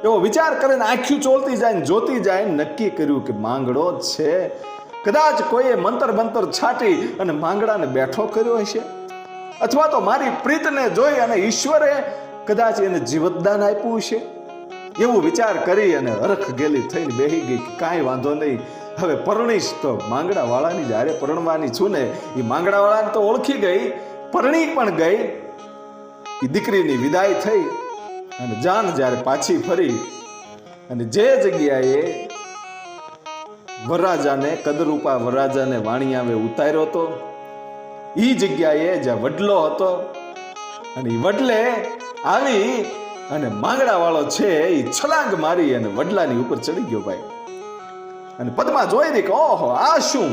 એવો વિચાર કરીને આંખ્યું ચોલતી જાય ને જોતી જાય, નક્કી કર્યું કે માંગડો જ છે. કદાચ કોઈએ મંતર છાટી અને માંગડાને બેઠો કર્યો હશે, અથવા તો મારી પ્રીતને જોઈ અને ઈશ્વરે કદાચ એને જીવતદાન આપ્યું હશે. એવું વિચાર કરી અને હરખ ગેલી થઈને બેહી ગઈ કે કાંઈ વાંધો નહીં, હવે પરણીશ તો માંગડા વાળાની જ્યારે પરણવાની છું ને, એ માંગડા વાળાને તો ઓળખી ગઈ, પરણી પણ ગઈ. એ દીકરીની વિદાય થઈ અને જાન જ્યારે પાછી ફરી અને જે જગ્યાએ વરરાજાને કદરૂપા વરરાજાને વાણિયાએ ઉતાર્યો હતો એ જગ્યાએ જ્યાં વડલો હતો, અને એ વડલે આવી અને માંગડા વાળો છે એ છલાંગ મારી અને વડલાની ઉપર ચડી ગયો ભાઈ. અને પદ્મા જોઈ રહી કે ઓહો આ શું.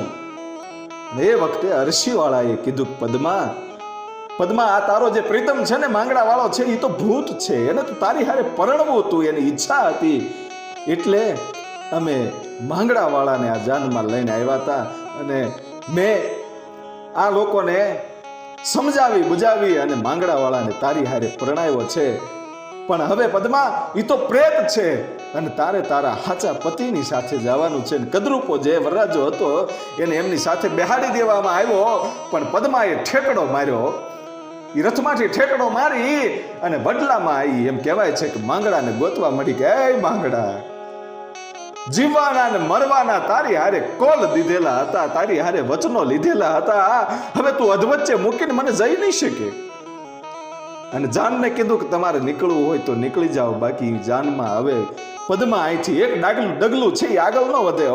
અને એ વખતે અરસી વાળાએ કીધું પદ્મા આ તારો જે પ્રીતમ છે ને માંગડા વાળો છે એ તો ભૂત છે, એને તો તારી હારે પરણવું હતું, એની ઈચ્છા હતી, એટલે અમે માંગડા વાળાને આ જાનમાં લઈને આવ્યા હતા, અને મેં આ લોકોને સમજાવી બુજાવી અને માંગડા વાળાને તારી હારે પરણાવ્યો છે. પણ હવે પદ્મા એ તો પ્રેત છે અને તારે તારા હાચા પતિની સાથે જવાનું છે. કદરૂપો જે વરરાજો હતો એને એમની સાથે બેહાડી દેવામાં આવ્યો, પણ પદ્માએ ઠેકડો માર્યો. એ રથમાંથી ઠેકડો મારી અને વડલામાં આવી. એમ કહેવાય છે કે માંગડાને ગોતવા મળી કે એ માંગડા, જીવવાના ને મરવાના તારી હારે કોલ દીધેલા હતા, તારી હારે વચનો લીધેલા હતા, હવે તું અધવચ્ચે મૂકીને મને જઈ નહીં શકે. અને જાનને કીધું કે તમારે નીકળવું હોય તો નીકળી જાઓ, બાકી જાનમાં હવે પદ્મા અહીંથી એક ડગલું છે એ આગળ ન વધે.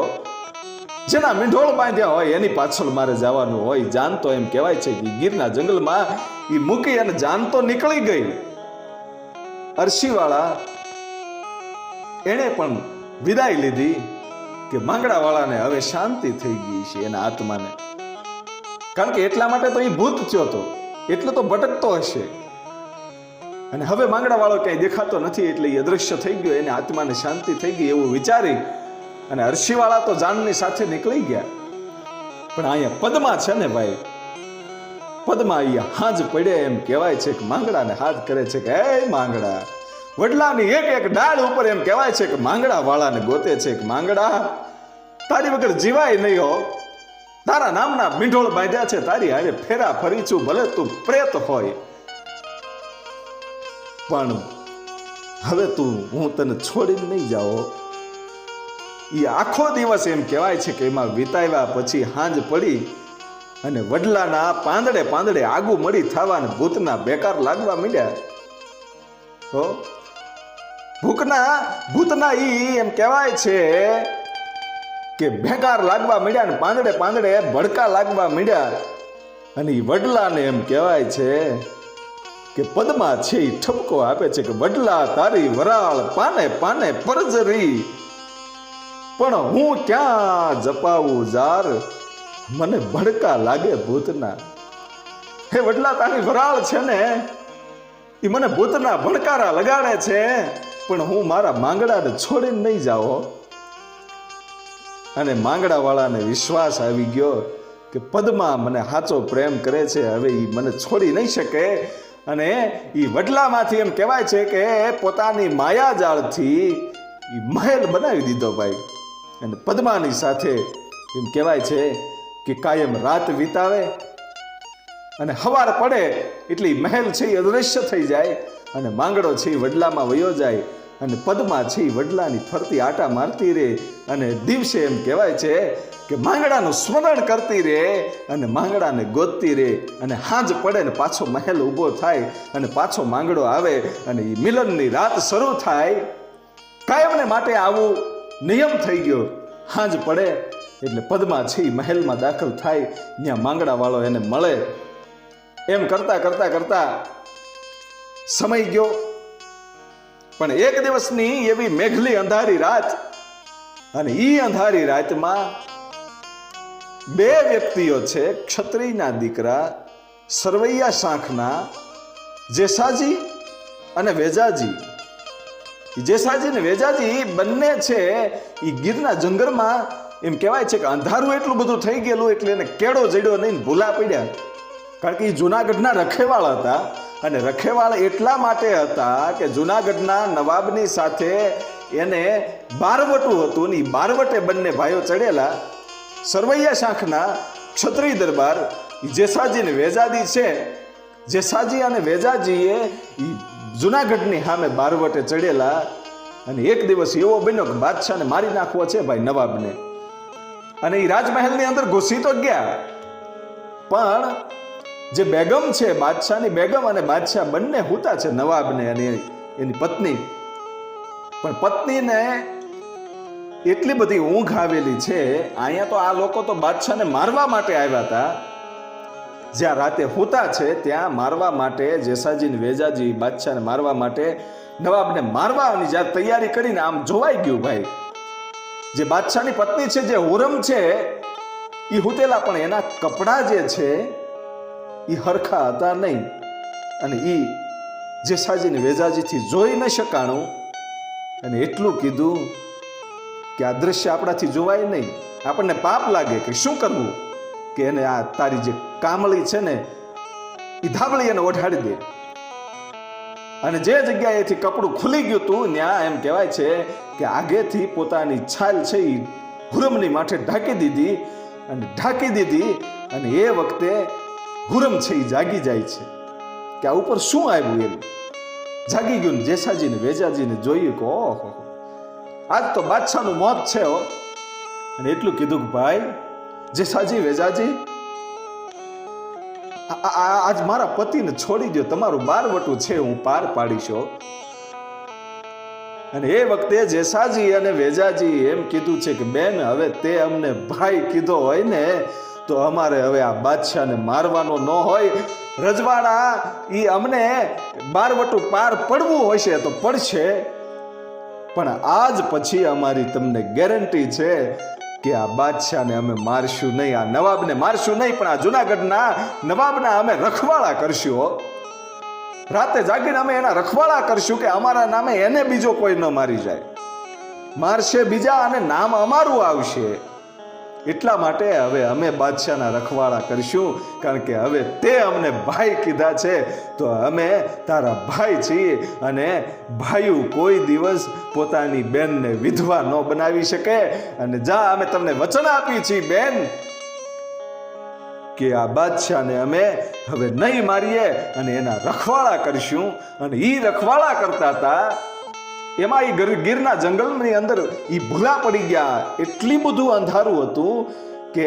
જેના મીંઢોળ બાંધ્યા હોય એની પાછળ મારે જવાનું હોય. જાન તો એમ કહેવાય છે કે ગીરના જંગલમાં એ મૂકી અને જાન તો નીકળી ગઈ. અરશીવાળા એણે પણ વિદાય લીધી કે માંગડાવાળાને હવે શાંતિ થઈ ગઈ છે એના આત્માને. કારણ કે એટલા માટે તો એ ભૂત થયો હતો, એટલે તો ભટકતો હશે. અને હવે માંગડાવાળો ક્યાંય દેખાતો નથી એટલે એ અદૃશ્ય થઈ ગયો, એને આત્માને શાંતિ થઈ ગઈ એવું વિચારી અને અરશીવાળા તો જાનની સાથે નીકળી ગયા. પણ અહીંયા પદ્મા છે ને ભાઈ, પદ્મા અહીંયા હાજ પડે એમ કહેવાય છે કે માંગડાને હાથ કરે છે કે એ માંગડા, વડલાની એક એક ડાળ ઉપર એમ કહેવાય છે કે માંગડા વાળાને ગોતે છે કે માંગડા તારી વગર જીવાય નહીં હો, તારા નામના મીંઢોળ બાંધ્યા છે, તારી હારે ફેરા ફરી છું, ભલે તું પ્રેત હોય પણ હવે હું તને છોડીને નહીં જાઓ. એ આખો દિવસ એમ કહેવાય છે કે એમાં વિતાવ્યા પછી હાંજ પડી અને વડલાના પાંદડે પાંદડે આગુ મળી થવા અને ભૂતના બેકાર લાગવા માંડ્યા. હો ભૂતના ઈ એમ કહેવાય છે કે બેકાર લાગવા માંડ્યા ને પાંદડે પાંદડે ભડકા લાગવા માંડ્યા. અને ઈ વડલાને એમ કહેવાય છે કે પદ્મા છે એ ઠપકો આપે છે કે વડલા તારી વરાળ પાને પાને પરજરી, પણ હું ક્યાં જપાવું જાર, મને ભડકા લાગે ભૂતના. હે વડલા તારી વરાળ છે ને એ મને ભૂતના ભડકારા લગાડે છે, પણ હું મારા માંગડાને છોડીને નહીં જાઓ. અને માંગડાવાળાને વિશ્વાસ આવી ગયો કે પદ્મા મને સાચો પ્રેમ કરે છે, હવે એ મને છોડી નહીં શકે. અને એ વડલામાંથી એમ કહેવાય છે કે પોતાની માયાજાળથી એ મહેલ બનાવી દીધો ભાઈ. અને પદ્માની સાથે એમ કહેવાય છે કે કાયમ રાત વિતાવે અને સવાર પડે એટલે મહેલ છે એ અદૃશ્ય થઈ જાય અને માંગડો છે એ વડલામાં વયો જાય અને પદ્મા છે એ વડલાની ફરતી આટા મારતી રહે અને દિવસે એમ કહેવાય છે કે માંગડાનું સ્મરણ કરતી રહે અને માંગડાને ગોતતી રહે. અને હાંજ પડે ને પાછો મહેલ ઊભો થાય અને પાછો માંગડો આવે અને એ મિલનની રાત શરૂ થાય. કાયમને માટે આવું નિયમ થઈ ગયો. હાંજ પડે એટલે પદ્મા છે એ મહેલમાં દાખલ થાય, ત્યાં માંગડા વાળો એને મળે. એમ કરતા કરતા કરતા સમય ગયો. પણ એક દિવસની એવી મેઘલી અંધારી રાત, અને ઈ અંધારી રાતમાં બે વ્યક્તિઓ છે, ક્ષત્રિયના દીકરા સરવૈયા શાંખના જેસાજી અને વેજાજી. જેસાજી ને વેજાજી બંને છે એ ગીરના જંગલમાં એમ કહેવાય છે કે અંધારું એટલું બધું થઈ ગયેલું એટલે એને કેળો જડ્યો નહીં, ભૂલા પડ્યા. કારણ કે એ જુનાગઢના રખેવાળ હતા અને રખેવાળ એટલા માટે હતા કે જુનાગઢના નવાબની સાથે એને બારવટું હતું ને બારવટે બંને ભાઈઓ ચડેલા. સરવૈયા શાંખના ક્ષત્રિય દરબાર જેસાજી ને વેજાજી છે, જેસાજી અને વેજાજીએ જુનાગઢની સામે બારવટે ચડેલા. અને એક દિવસ એવો બન્યો કે બાદશાહને મારી નાખવો છે ભાઈ નવાબને, અને એ રાજમહેલની અંદર ઘૂસી તો ગયા. પણ જે બેગમ છે, બાદશાહની બેગમ અને બાદશાહ બંને હુતા છે, નવાબને અને એની પત્ની. પણ પત્નીને એટલી બધી ઊંઘ આવેલી છે. અહીંયા તો આ લોકો તો બાદશાહને મારવા માટે આવ્યા હતા. જ્યાં રાતે હુતા છે ત્યાં મારવા માટે જેસાજી ને વેજાજી બાદશાહને મારવા માટે, નવાબને મારવાની જ્યારે તૈયારી કરીને આમ જોવાઈ ગયું ભાઈ. જે બાદશાહની પત્ની છે, જે હુરમ છે, એ હુતેલા, પણ એના કપડા જે છે એ હરખા હતા નહીં. અને એ જેસાજી ને વેજાજીથી જોઈ ન શકાણું. અને એટલું કીધું કે આ દ્રશ્ય આપણાથી જોવાય નહીં, આપણને પાપ લાગે કે શું કરવું, કે એને આ તારી જે કામળી છે ને એ ધાબળી એને ઓઢાડી દે. અને જે જગ્યાએથી કપડું ખુલી ગયું હતું ત્યાં એમ કહેવાય છે કે આગેથી પોતાની છાલ છે એ હુરમની માથે ઢાંકી દીધી અને એ વખતે હુરમ છે એ જાગી જાય છે કે આ ઉપર શું આવ્યું એમ જાગી ગયું ને જેસાજીને વેજાજીને જોયું કે ઓહો આજ તો બાદશાહનું મોત છે હો. અને એટલું કીધું કે ભાઈ જેસાજી વેજાજી આજ મારા પતિને છોડી દો, તમારું બારવટું છે હું પાર પાડીશો. અને એ વખતે જેસાજી અને વેજાજી એમ કીધું છે કે બેન હવે તે અમને ભાઈ કીધો હોય ને તો અમારે હવે આ બાદશાહને મારવાનો ન હોય, રજવાડા ઈ અમને બારવટું પાર પડવું હશે તો પડશે, પણ આજ પછી અમારી તમને ગેરંટી છે કે આ બાદશાહને અમે મારશું નહીં, આ નવાબને મારશું નહીં, પણ આ જુનાગઢના નવાબના અમે રખવાળા કરશું. રાતે જાગીને અમે એના રખવાળા કરશું કે અમારા નામે એને બીજો કોઈ ન મારી જાય, મારશે બીજા અને નામ અમારું આવશે. એટલા માટે હવે અમે બાદશાહના રખવાળા કરશું, કારણ કે હવે તે અમને ભાઈ કીધા છે તો અમે તારા ભાઈ છીએ, અને ભાઈઓ કોઈ દિવસ પોતાની બેનને વિધવા ન બનાવી શકે. અને જા અમે તમને વચન આપી છીએ બેન કે આ બાદશાહને અમે હવે નહીં મારીએ અને એના રખવાળા કરશું. અને ઈ રખવાળા કરતા હતા એમાં એ ગીરના જંગલની અંદર એ ભૂલા પડી ગયા. એટલી બધું અંધારું હતું કે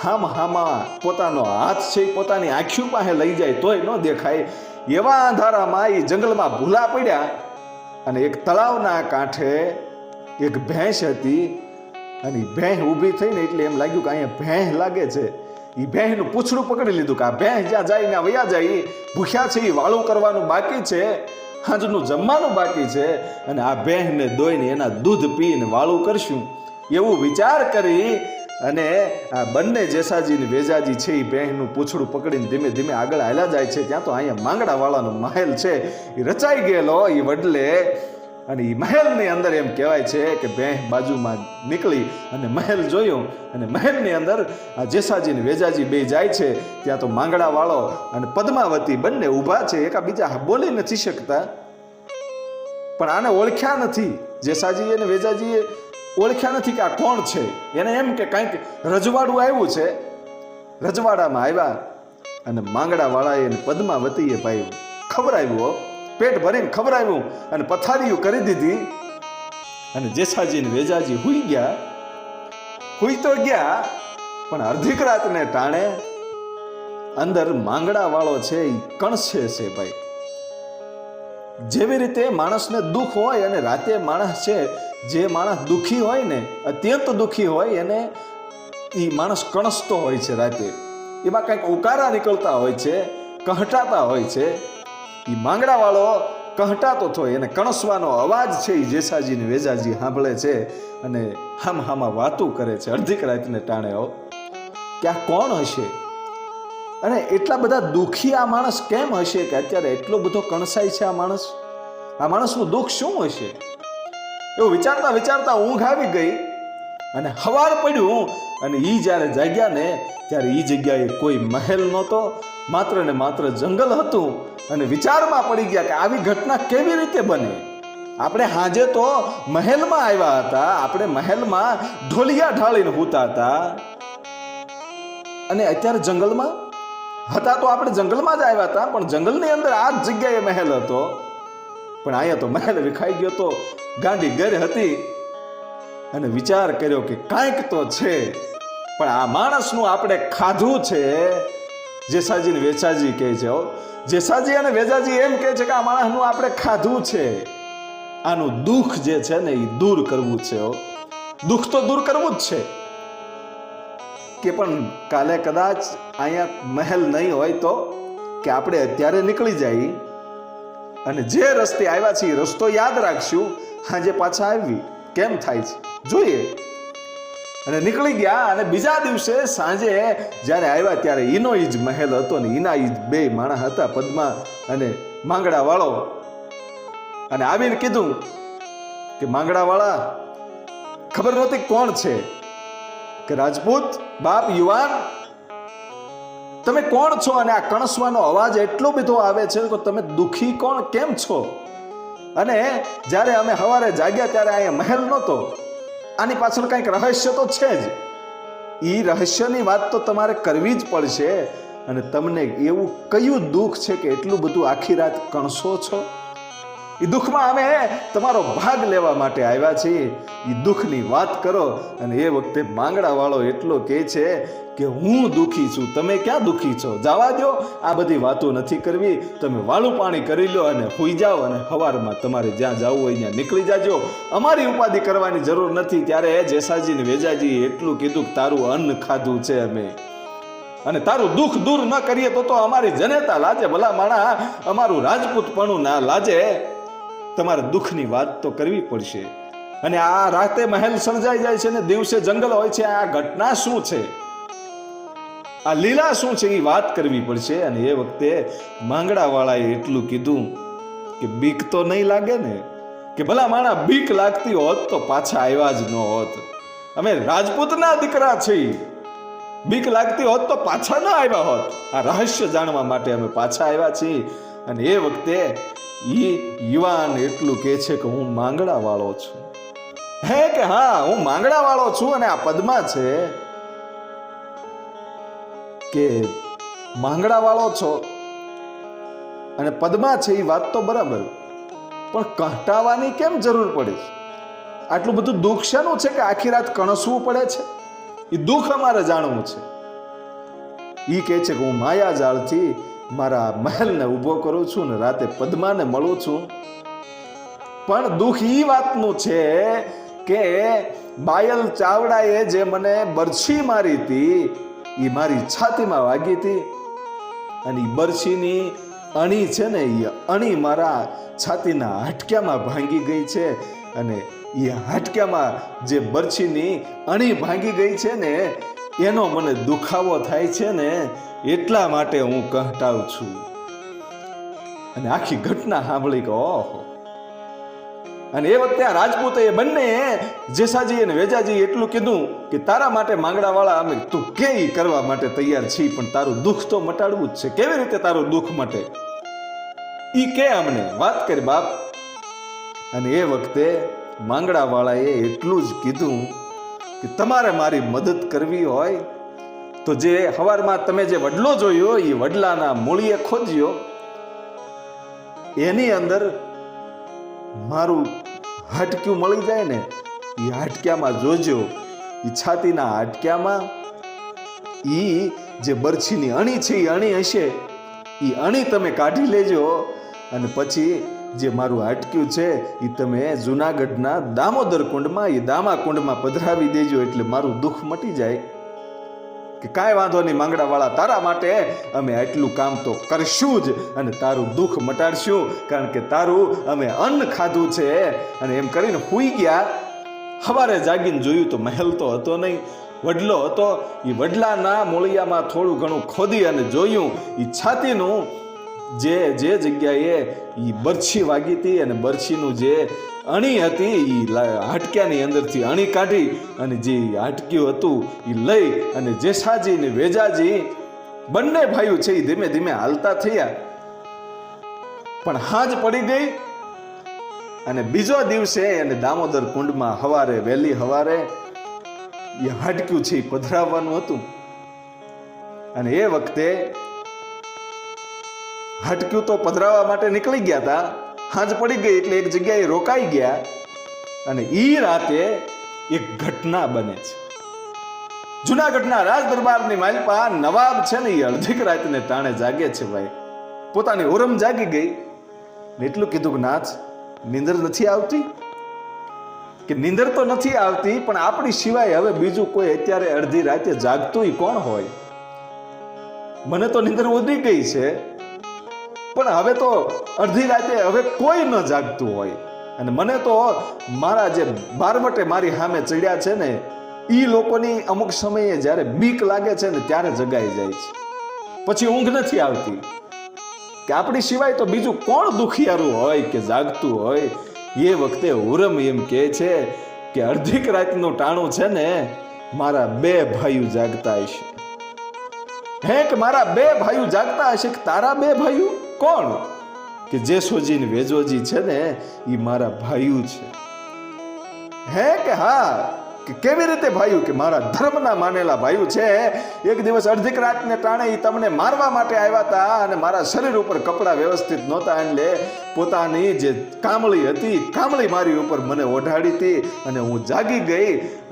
હામાં પોતાનો હાથ છે પોતાની આંખો પાસે લઈ જાય તોય ન દેખાય એવા અંધારામાં એ જંગલમાં ભૂલા પડ્યા. અને એક તળાવના કાંઠે એક ભેંસ હતી, અને ભેંસ ઊભી થઈને એટલે એમ લાગ્યું કે અહીંયા ભેંસ લાગે છે. એ ભેંસનું પૂંછડું પકડી લીધું કે આ ભેંસ જ્યાં જાય ને વયા જાય, ભૂખ્યા છે એ વાળું કરવાનું બાકી છે, હાજનું જમવાનું બાકી છે, અને આ ભેંસને દોઈને એના દૂધ પીને વાળું કરશું એવું વિચાર કરી અને આ બંને જેસાજી ને વેજાજી છે એ ભેંસનું પૂંછડું પકડીને ધીમે ધીમે આગળ હાલ્યા જાય છે. ત્યાં તો અહીંયા માંગડાવાળાનો મહેલ છે એ રચાઈ ગયેલો એ વડલે. અને એ મહેલની અંદર એમ કહેવાય છે કે ભેંસ બાજુમાં નીકળી અને મહેલ જોયો, અને મહેલની અંદર આ જેસાજી ને વેજાજી બે જાય છે. ત્યાં તો માંગડાવાળો અને પદ્માવતી બંને ઊભા છે, એકાબીજા બોલી નથી શકતા, પણ આને ઓળખ્યા નથી. જેસાજી અને વેજાજીએ ઓળખ્યા નથી કે આ કોણ છે. એને એમ કે કંઈક રજવાડું આવ્યું છે. રજવાડામાં આવ્યા અને માંગડાવાળાએ પદ્માવતીએ ભાઈ ખબરાવ્યું, પેટ ભરીને ખબરાવ્યું અને પથારીઓ કરી દીધી. અને જેસાજી ને વેજાજી હુઈ ગયા. હુઈ તો ગયા, પણ અર્ધિક રાતને ટાણે અંદર માંગડાવાળો છે એ કણસે છે ભાઈ. જેવી રીતે માણસને દુઃખ હોય અને રાતે માણસ છે, જે માણસ દુઃખી હોય ને, અત્યંત દુઃખી હોય એને એ માણસ કણસતો હોય છે રાતે, એમાં કંઈક ઉકારા નીકળતા હોય છે, કહટાતા હોય છે. એ માંગડાવાળો કહટાતો થયો, એને કણસવાનો અવાજ છે એ જેસાજી ને વેજાજી સાંભળે છે અને હામાં વાતું કરે છે અડધીક રાતને ટાણે કે આ કોણ હશે અને એટલા બધા દુઃખી આ માણસ કેમ હશે કે અત્યારે એટલો બધો કણસાય છે આ માણસનું દુઃખ શું હશે. એવું વિચારતા વિચારતા ઊંઘ આવી ગઈ અને હવાર પડ્યું અને એ જ્યારે જાગ્યા ને ત્યારે એ જગ્યાએ કોઈ મહેલ નહોતો, માત્ર ને માત્ર જંગલ હતું. અને વિચારમાં પડી ગયા કે આવી ઘટના કેવી રીતે બને. આપણે હાજે તો મહેલમાં આવ્યા હતા, આપણે મહેલમાં ઢોલિયા ઢાળીને સૂતા હતા, અને અત્યારે જંગલમાં હતા તો આપણે જંગલમાં જ આવ્યા હતા, પણ જંગલની અંદર આ જ જગ્યાએ મહેલ હતો. પણ અહીંયા તો મહેલ વિખાઈ ગયો તો ગાંડી ઘર હતી. અને વિચાર કર્યો કે કાંઈક તો છે, પણ આ માણસનું આપણે ખાધું છે. જેસાજી ને વેચાજી કહે છે, જેસાજી અને વેજાજી એમ કહે છે કે આ માણસનું આપણે ખાધું છે, આનું દુઃખ જે છે ને એ દૂર કરવું છે. દુઃખ તો દૂર કરવું જ છે કે પણ કાલે કદાચ અહીંયા મહેલ નહીં હોય તો કે આપણે અત્યારે નીકળી જઈએ અને જે રસ્તે આવ્યા છીએ રસ્તો યાદ રાખશું, હાજે પાછા આવી કેમ થાય છે જોઈએ. અને નીકળી ગયા. અને બીજા દિવસે સાંજે જ્યારે આવ્યા ત્યારે ઈનો ઈ જ મહેલ હતો ને ઈના ઈ બે માણસ હતા, પદ્મા અને માંગડાવાળો. અને આવીને કીધું કે માંગડાવાળા ખબર નહોતી કોણ છે, કે રાજપૂત બાપ યુવાન તમે કોણ છો? અને આ કણસવાનો અવાજ એટલો બધો આવે છે કે તમે દુઃખી કોણ કેમ છો? અને જ્યારે અમે સવારે જાગ્યા ત્યારે અહીંયા મહેલ નહોતો. આની પાછળ કંઈક રહસ્ય તો છે જ. એ રહસ્યની વાત તો તમારે કરવી જ પડશે. અને તમને એવું કયું દુઃખ છે કે એટલું બધું આખી રાત કણસો છો? એ દુઃખમાં અમે તમારો ભાગ લેવા માટે આવ્યા છીએ. એ દુઃખની વાત કરો. અને એ વખતે માંગડા વાળો એટલો કહે છે કે હું દુઃખી છું, તમે ક્યાં દુઃખી છો? જવા દો, આ બધી વાતો નથી કરવી. તમે વાળું પાણી કરી લો અને સૂઈ જાઓ, અને સવારમાં તમારે જ્યાં જવું હોય ત્યાં નીકળી જાજો. અમારી ઉપાધિ કરવાની જરૂર નથી. ત્યારે જેસાજી ને વેજાજી એટલું કીધું કે તારું અન્ન ખાધું છે અમે, અને તારું દુઃખ દૂર ન કરીએ તો અમારી જનેતા લાજે, ભલા માણા અમારું રાજપૂતપણું ના લાજે. તમારે દુઃખની વાત તો કરવી પડશે. અને આ રાતે મહેલ સર્જાઈ જાય છે ને દિવસે જંગલ હોય છે. આ ઘટના શું છે, આ લીલા શું છે, એ વાત કરવી પડશે. અને એ વખતે માંગડા વાળાએ એટલું કીધું કે બીક તો નહીં લાગે ને? કે ભલા માણા બીક લાગતી હોત તો પાછા આવ્યા જ ન હોત. અમે રાજપૂતના દીકરા છીએ, બીક લાગતી હોત તો પાછા ન આવ્યા હોત. આ રહસ્ય જાણવા માટે અમે પાછા આવ્યા છીએ. અને એ વખતે એ યુવાન એટલું કહે છે કે હું માંગડા વાળો છું. હે કે હા, હું માંગડા વાળો છું. અને આ પદમાં છે કે માંગડા વાળો છો અને પદમાં છે, એ વાત તો બરાબર, પણ કહટાવાની કેમ જરૂર પડે છે? આટલું બધું દુઃખ શાનું છે કે આખી રાત કણસવું પડે છે? એ દુઃખ અમારે જાણવું છે. એ કહે છે કે હું માયા જાળથી મારા મહેલને ઊભો કરું છું ને રાતે પદ્માને મળું છું. પણ દુઃખ એ વાતનું છે કે બાયલ ચાવડાએ જે મને બરછી મારી હતી, એ મારી છાતીમાં વાગી હતી. અને એ બરછીની અણી છે ને, એ અણી મારા છાતીના હાડક્યામાં ભાંગી ગઈ છે. અને એ હાડક્યામાં જે બરછીની અણી ભાંગી ગઈ છે ને, એનો મને દુખાવો થાય છે ને, એટલા માટે હું કહટાઉં છું. અને આખી ઘટના સાંભળી કે ઓહો. અને એ વખતે આ રાજપૂતે એ બંને જેસાજી અને વેજાજી એટલું કીધું કે તારા માટે માંગડા વાળા અમે તું કે કરવા માટે તૈયાર છીએ, પણ તારું દુઃખ તો મટાડવું જ છે. કેવી રીતે તારું દુઃખ મટે? ઈ કે અમને વાત કરી બાપ. અને એ વખતે માંગડા વાળાએ એટલું જ કીધું કે તમારે મારી મદદ કરવી હોય તો જે સવારમાં તમે જે વડલો જોયો એ વડલાના મૂળિએ ખોજ્યો, એની અંદર મારું હાડક્યું મળી જાય ને, એ હાડક્યામાં જોજો, એ છાતીના હાડક્યામાં એ જે બરછીની અણી છે એ અણી હશે, એ અણી તમે કાઢી લેજો. અને પછી જે મારું હાડક્યું છે એ તમે જુનાગઢના દામોદર કુંડમાં, એ દામા કુંડમાં પધરાવી દેજો, એટલે મારું દુઃખ મટી જાય. કે કાંઈ વાંધો નહીં માંગડા વાળા, તારા માટે અમે આટલું કામ તો કરશું જ અને તારું દુઃખ મટાડશું, કારણ કે તારું અમે અન્ન ખાધું છે. અને એમ કરીને સૂઈ ગયા. સવારે જાગીને જોયું તો મહેલ તો હતો નહીં, વડલો હતો. એ વડલાના મૂળિયામાં થોડું ઘણું ખોદી અને જોયું, એ છાતીનું જે જગ્યાએ એ બરછી વાગી હતી અને બરછીનું જે અણી હતી એ હાડક્યાની અંદરથી અણી કાઢી અને જે હાડક્યું હતું એ લઈ અને જેસાજી ને વેજાજી બંને ભાઈઓ છે એ ધીમે ધીમે હાલતા થયા. પણ હાજ પડી ગઈ. અને બીજો દિવસે અને દામોદર કુંડમાં હવારે વહેલી હવારે એ હાડક્યું છે એ પધરાવવાનું હતું. અને એ વખતે હાડક્યું તો પધરાવવા માટે નીકળી ગયા હતા. હાજ પડી ગઈ એટલે એક જગ્યાએ રોકાઈ ગયા. અને ઈ રાતે એક ઘટના બને છે. જુનાગઢના રાજ દરબારની માલપા નવાબ છે ને, એ અડધીક રાતને ટાણે જાગે છે ભાઈ. પોતાની ઓરમ જાગી ગઈ ને એટલું કીધું કે નાથ, નીંદર નથી આવતી? કે નીંદર તો નથી આવતી, પણ આપણી સિવાય હવે બીજું કોઈ અત્યારે અડધી રાતે જાગતું કોણ હોય? મને તો નીંદર ઉડી ગઈ છે, પણ હવે તો અડધી રાતે હવે કોઈ ન જાગતું હોય. અને મને તો મારા જે બારવટે મારી સામે ચડ્યા છે ને, એ લોકોની અમુક સમયે જ્યારે બીક લાગે છે ને ત્યારે જગાઈ જાય છે, પછી ઊંઘ નથી આવતી. કે આપણી સિવાય તો બીજું કોણ દુખિયારું હોય કે જાગતું હોય? એ વખતે હુરમ એમ કહે છે કે અડધીક રાતનું ટાણું છે ને, મારા બે ભાઈઓ જાગતા હશે. હે કે મારા બે ભાઈઓ જાગતા હશે કે તારા બે ભાઈઓ કોણ? કે જેસોજી ને વેજોજી છે ને એ મારા ભાઈઓ છે. હે કે હા કે કેવી રીતે ભાઈઓ? કે મારા ધર્મના માનેલા ભાઈઓ છે. એક દિવસ અડધીક રાતને ટાણે એ તમને મારવા માટે આવ્યા હતા અને મારા શરીર ઉપર કપડા વ્યવસ્થિત નહોતા એટલે પોતાની જે કામળી હતી કામળી મારી ઉપર મને ઓઢાડી હતી અને હું જાગી ગઈ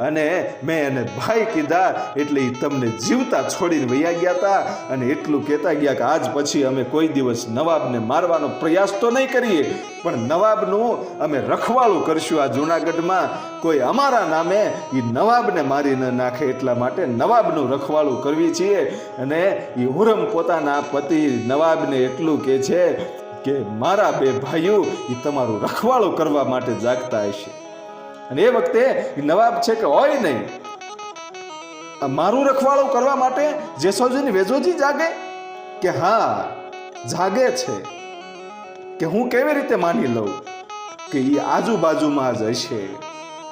અને મેં એને ભાઈ કીધા એટલે એ તમને જીવતા છોડીને વયા ગયા હતા અને એટલું કહેતા ગયા કે આજ પછી અમે કોઈ દિવસ નવાબને મારવાનો પ્રયાસ તો નહીં કરીએ પણ નવાબનું અમે રખવાળું કરશું આ જૂનાગઢમાં. કોઈ અમારા નામે એ નવાબને મારી ન નાખે એટલા માટે નવાબનું રખવાળું કરવી છીએ. અને એ હુરમ પોતાના પતિ નવાબને એટલું કહે છે કે મારા બે ભાઈઓ એ તમારું રખવાળું કરવા માટે જાગતા હશે. અને એ વખતે નવાબ છે કે હોય નહીં, મારું રખવાળું કરવા માટે જેસોજી ને વેજોજી જાગે? કે હા જાગે છે. કે હું કેવી રીતે માની લઉં કે એ આજુબાજુમાં જ હશે?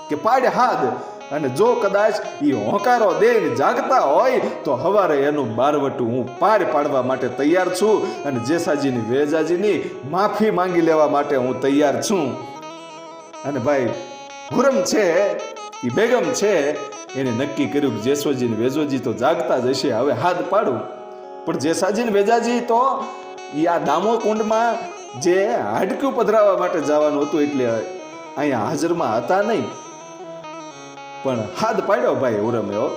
કે પાડ હાથ અને જો કદાચ એ હોંકારો દઈને જાગતા હોય તો હવારે એનું બારવટું હું પાર પાડવા માટે તૈયાર છું અને જેસાજીની વેજાજીની માફી માંગી લેવા માટે હું તૈયાર છું. અને ભાઈ હુરમ છે એ બેગમ છે એને નક્કી કર્યું કે જેસોજી ને વેજોજી તો જાગતા જ હશે, હવે હાથ પાડું. પણ જેસાજી ને વેજાજી તો એ આ દામો કુંડમાં જે હાડકું પધરાવવા માટે જવાનું હતું એટલે અહીંયા હાજરમાં હતા નહીં. પણ હાથ પાડ્યો ભાઈ હુરમ્યો,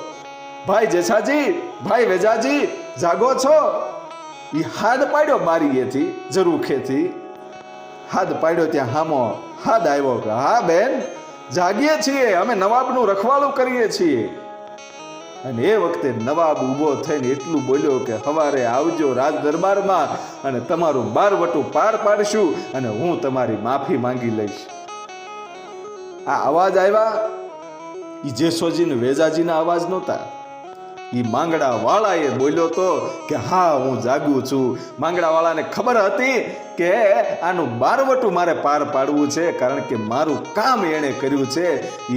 ભાઈ જેસાજી ભાઈ વેજાજી જાગો છો? એ હાથ પાડ્યો બારીએથી જરૂખેથી હાથ પાડ્યો. ત્યાં હામો હાથ આવ્યો કે હા બેન જાગીએ છીએ, અમે નવાબનું રખવાળું કરીએ છીએ. અને એ વખતે નવાબ ઊભો થઈને એટલું બોલ્યો કે હવારે આવજો રાજ દરબારમાં અને તમારું બારવટું પાર પાડશું અને હું તમારી માફી માંગી લઈશ. આ અવાજ આવ્યા એ જેસોજી ને વેજાજીના અવાજ નહોતા, એ માંગડા વાળાએ બોલ્યો તો કે હા હું જાગું છું. માંગડા વાળાને ખબર હતી કે આનું બારવટું મારે પાર પાડવું છે કારણ કે મારું કામ એણે કર્યું છે.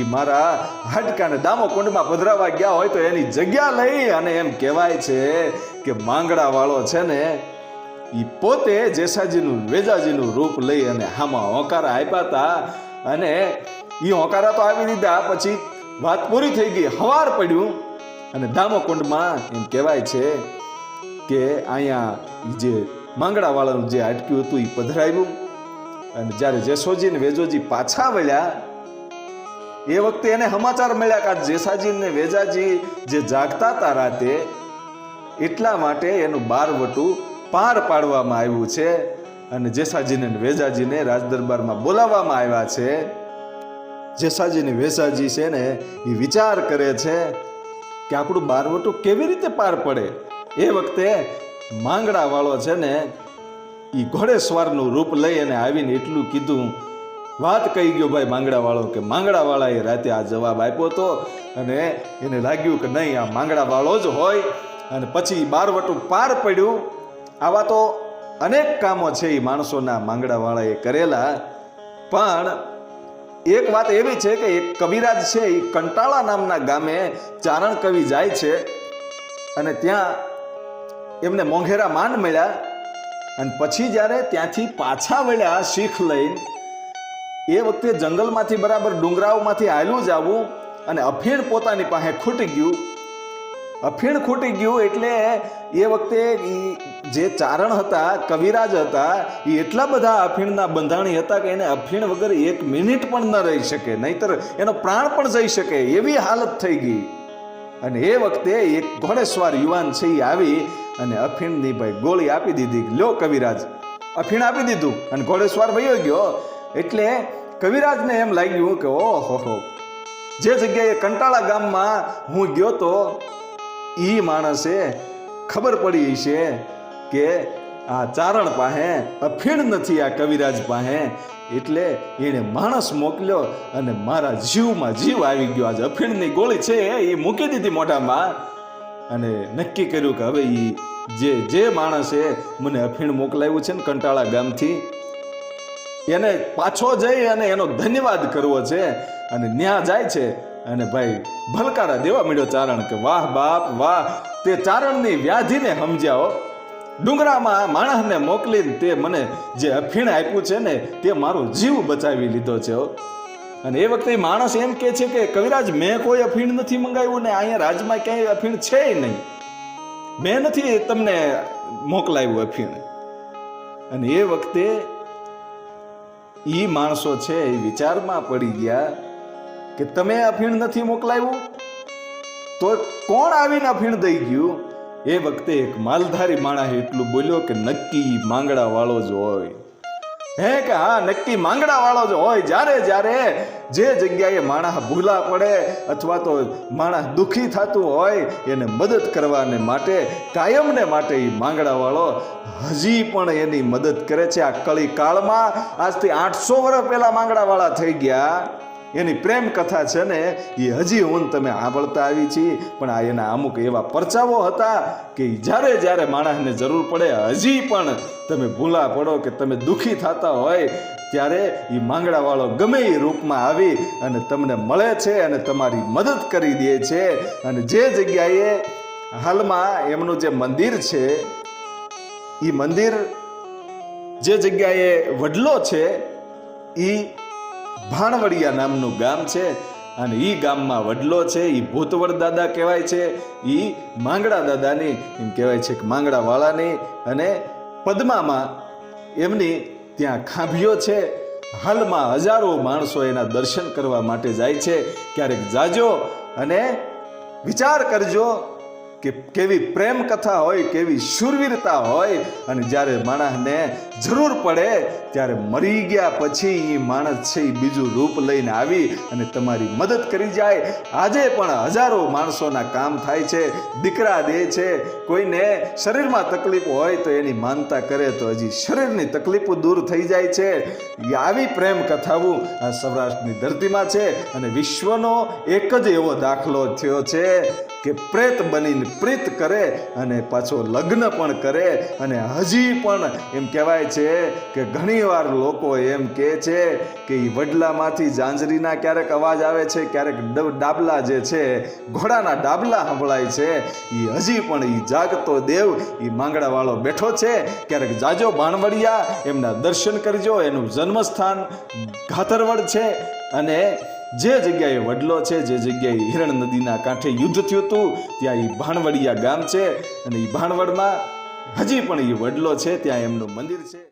એ મારા હાડકાને દામો કુંડમાં પધરાવા ગયા હોય તો એની જગ્યા લઈ અને એમ કહેવાય છે કે માંગડા વાળો છે ને એ પોતે જેસાજીનું વેજાજીનું રૂપ લઈ અને હામાં હોંકારા આપ્યા હતા. અને એ હોંકારા તો આપી દીધા પછી વાત પૂરી થઈ ગઈ, હવાર પડ્યું અને દામોકુંડમાં એમ કહેવાય છે કે અહીંયા જે માંગડા વાળાનું જે હાડક્યું હતું એ પધરાવ્યું. અને જ્યારે જેસોજી ને વેજોજી પાછા વળ્યા એ વખતે એને સમાચાર મળ્યા કે જેસાજી ને વેજાજી જે જાગતા હતા રાતે એટલા માટે એનું બારવટું પાર પાડવામાં આવ્યું છે અને જેસાજીને વેજાજીને રાજદરબારમાં બોલાવવામાં આવ્યા છે. જેસાજી ને વેજાજી છે ને એ વિચાર કરે છે કે આપણું બારવટું કેવી રીતે પાર પડે. એ વખતે માંગડા વાળો છે ને એ ઘોડેસવારનું રૂપ લઈ અને આવીને એટલું કીધું, વાત કહી ગયો ભાઈ માંગડા વાળો કે માંગડા વાળાએ રાતે આ જવાબ આપ્યો હતો અને એને લાગ્યું કે નહીં આ માંગડા વાળો જ હોય અને પછી બારવટું પાર પડ્યું. આવા તો અનેક કામો છે એ માણસોના માંગડા વાળાએ કરેલા. પણ એક વાત એવી છે કે એક કવિરાજ છે એ કંટાળા નામના ગામે ચારણ કવિ જાય છે અને ત્યાં એમને મોંઘેરા માન મળ્યા અને પછી જ્યારે ત્યાંથી પાછા વળ્યા શીખ લઈને એ વખતે જંગલમાંથી બરાબર ડુંગરાઓમાંથી હાલ્યું જવું અને અફીણ પોતાની પાસે ખૂટી ગયું. અફીણ ખૂટી ગયું એટલે એ વખતે જે ચારણ હતા કવિરાજ હતા એ એટલા બધા અફીણના બંધાણી હતા કે એને અફીણ વગર એક મિનિટ પણ ન રહી શકે, નહીતર એનો પ્રાણ પણ જઈ શકે એવી હાલત થઈ ગઈ. અને એ વખતે એક ઘોડેસવાર યુવાન છે એ આવી અને અફીણની ભાઈ ગોળી આપી દીધી, લ્યો કવિરાજ. અફીણ આપી દીધું અને ઘોડેસવાર વયો ગયો. એટલે કવિરાજને એમ લાગ્યું કે ઓહો, જે જગ્યાએ કંટાળા ગામમાં હું ગયો તો એ માણસે ખબર પડી છે કે આ ચારણ પાસે અફીણ નથી આ કવિરાજ પાસે, એટલે એને માણસ મોકલ્યો અને મારા જીવમાં જીવ આવી ગયો. આજે અફીણની ગોળી છે એ મૂકી દીધી મોઢામાં અને નક્કી કર્યું કે હવે એ જે માણસે મને અફીણ મોકલાવ્યું છે ને કંટાળા ગામથી એને પાછો જઈ અને એનો ધન્યવાદ કરવો છે. અને ન્યા જાય છે અને ભાઈ ભલકારા દેવા મળ્યો ચારણ કે વાહ બાપ વાહ, તે ચારણની વ્યાધિને સમજ્યા હો. ડુંગરામાં માણસને મોકલીને તે મને જે અફીણ આપ્યું છે ને તે મારો જીવ બચાવી લીધો છે હો. અને એ વખતે માણસ એમ કહે છે કે કવિરાજ મેં કોઈ અફીણ નથી મંગાવ્યું ને અહીંયા રાજમાં ક્યાંય અફીણ છે નહીં, મેં નથી તમને મોકલાવ્યું અફીણ. અને એ વખતે ઈ માણસો છે એ વિચારમાં પડી ગયા કે તમે અફીણ નથી મોકલાવ્યું તો કોણ આવીને અફીણ દઈ ગયું. એ વખતે એક માલધારી માણસ એટલું બોલ્યો કે નક્કી માંગડા વાળો જ હોય. હે કે હા, નક્કી માંગડા વાળો જ હોય. જ્યારે જ્યારે જે જગ્યાએ માણસ ભૂલા પડે અથવા તો માણસ દુઃખી થતું હોય એને મદદ કરવાને માટે કાયમને માટે એ માંગડા વાળો હજી પણ એની મદદ કરે છે. આ કળી કાળમાં આજથી 800 વર્ષ પહેલા માંગડા વાળા થઈ ગયા. એની પ્રેમ કથા છે ને એ હજી હું તમે સાંભળતા આવી છીએ. પણ આ એના અમુક એવા પરચાઓ હતા કે જ્યારે જ્યારે માણસને જરૂર પડે હજી પણ તમે ભૂલા પડો કે તમે દુઃખી થતા હોય ત્યારે એ માંગડા વાળો ગમે એ રૂપમાં આવી અને તમને મળે છે અને તમારી મદદ કરી દે છે. અને જે જગ્યાએ હાલમાં એમનું જે મંદિર છે એ મંદિર જે જગ્યાએ વડલો છે એ ભાણવડિયા નામનું ગામ છે. અને ઈ ગામમાં વડલો છે એ ભૂતવડ દાદા કહેવાય છે. ઈ માંગડા દાદાની એમ કહેવાય છે કે માંગડા વાળાની. અને પદ્મામાં એમની ત્યાં ખાંભીઓ છે. હાલમાં હજારો માણસો એના દર્શન કરવા માટે જાય છે. ક્યારેક જાજો અને વિચાર કરજો કે કેવી પ્રેમ કથા હોય, કેવી શૂરવીરતા હોય. અને જ્યારે માણસને જરૂર પડે ત્યારે મરી ગયા પછી એ માણસ છે એ બીજું રૂપ લઈને આવી અને તમારી મદદ કરી જાય. આજે પણ હજારો માણસોના કામ થાય છે, દીકરા દે છે. કોઈને શરીરમાં તકલીફ હોય તો એની માનતા કરે તો હજી શરીરની તકલીફો દૂર થઈ જાય છે. આવી પ્રેમ કથાઓ આ સૌરાષ્ટ્રની ધરતીમાં છે. અને વિશ્વનો એક જ એવો દાખલો થયો છે કે પ્રેત બનીને પ્રીત કરે અને પાછો લગ્ન પણ કરે. અને હજી પણ એમ કહેવાય છે કે ઘણીવાર લોકો એમ કહે છે કે એ વડલામાંથી ઝાંઝરીના ક્યારેક અવાજ આવે છે, ક્યારેક ડાબલા જે છે ઘોડાના ડાબલા સંભળાય છે. એ હજી પણ એ જાગતો દેવ એ માંગડા વાળો બેઠો છે. ક્યારેક જાજો ભાણવડિયા એમના દર્શન કરજો. એનું જન્મસ્થાન ઘાતરવડ છે. અને જે જગ્યાએ વડલો છે, જે જગ્યાએ હિરણ નદીના કાંઠે યુદ્ધ થયું હતું ત્યાં એ ભાણવડિયા ગામ છે. અને એ ભાણવડમાં હજી પણ એ વડલો છે, ત્યાં એમનું મંદિર છે.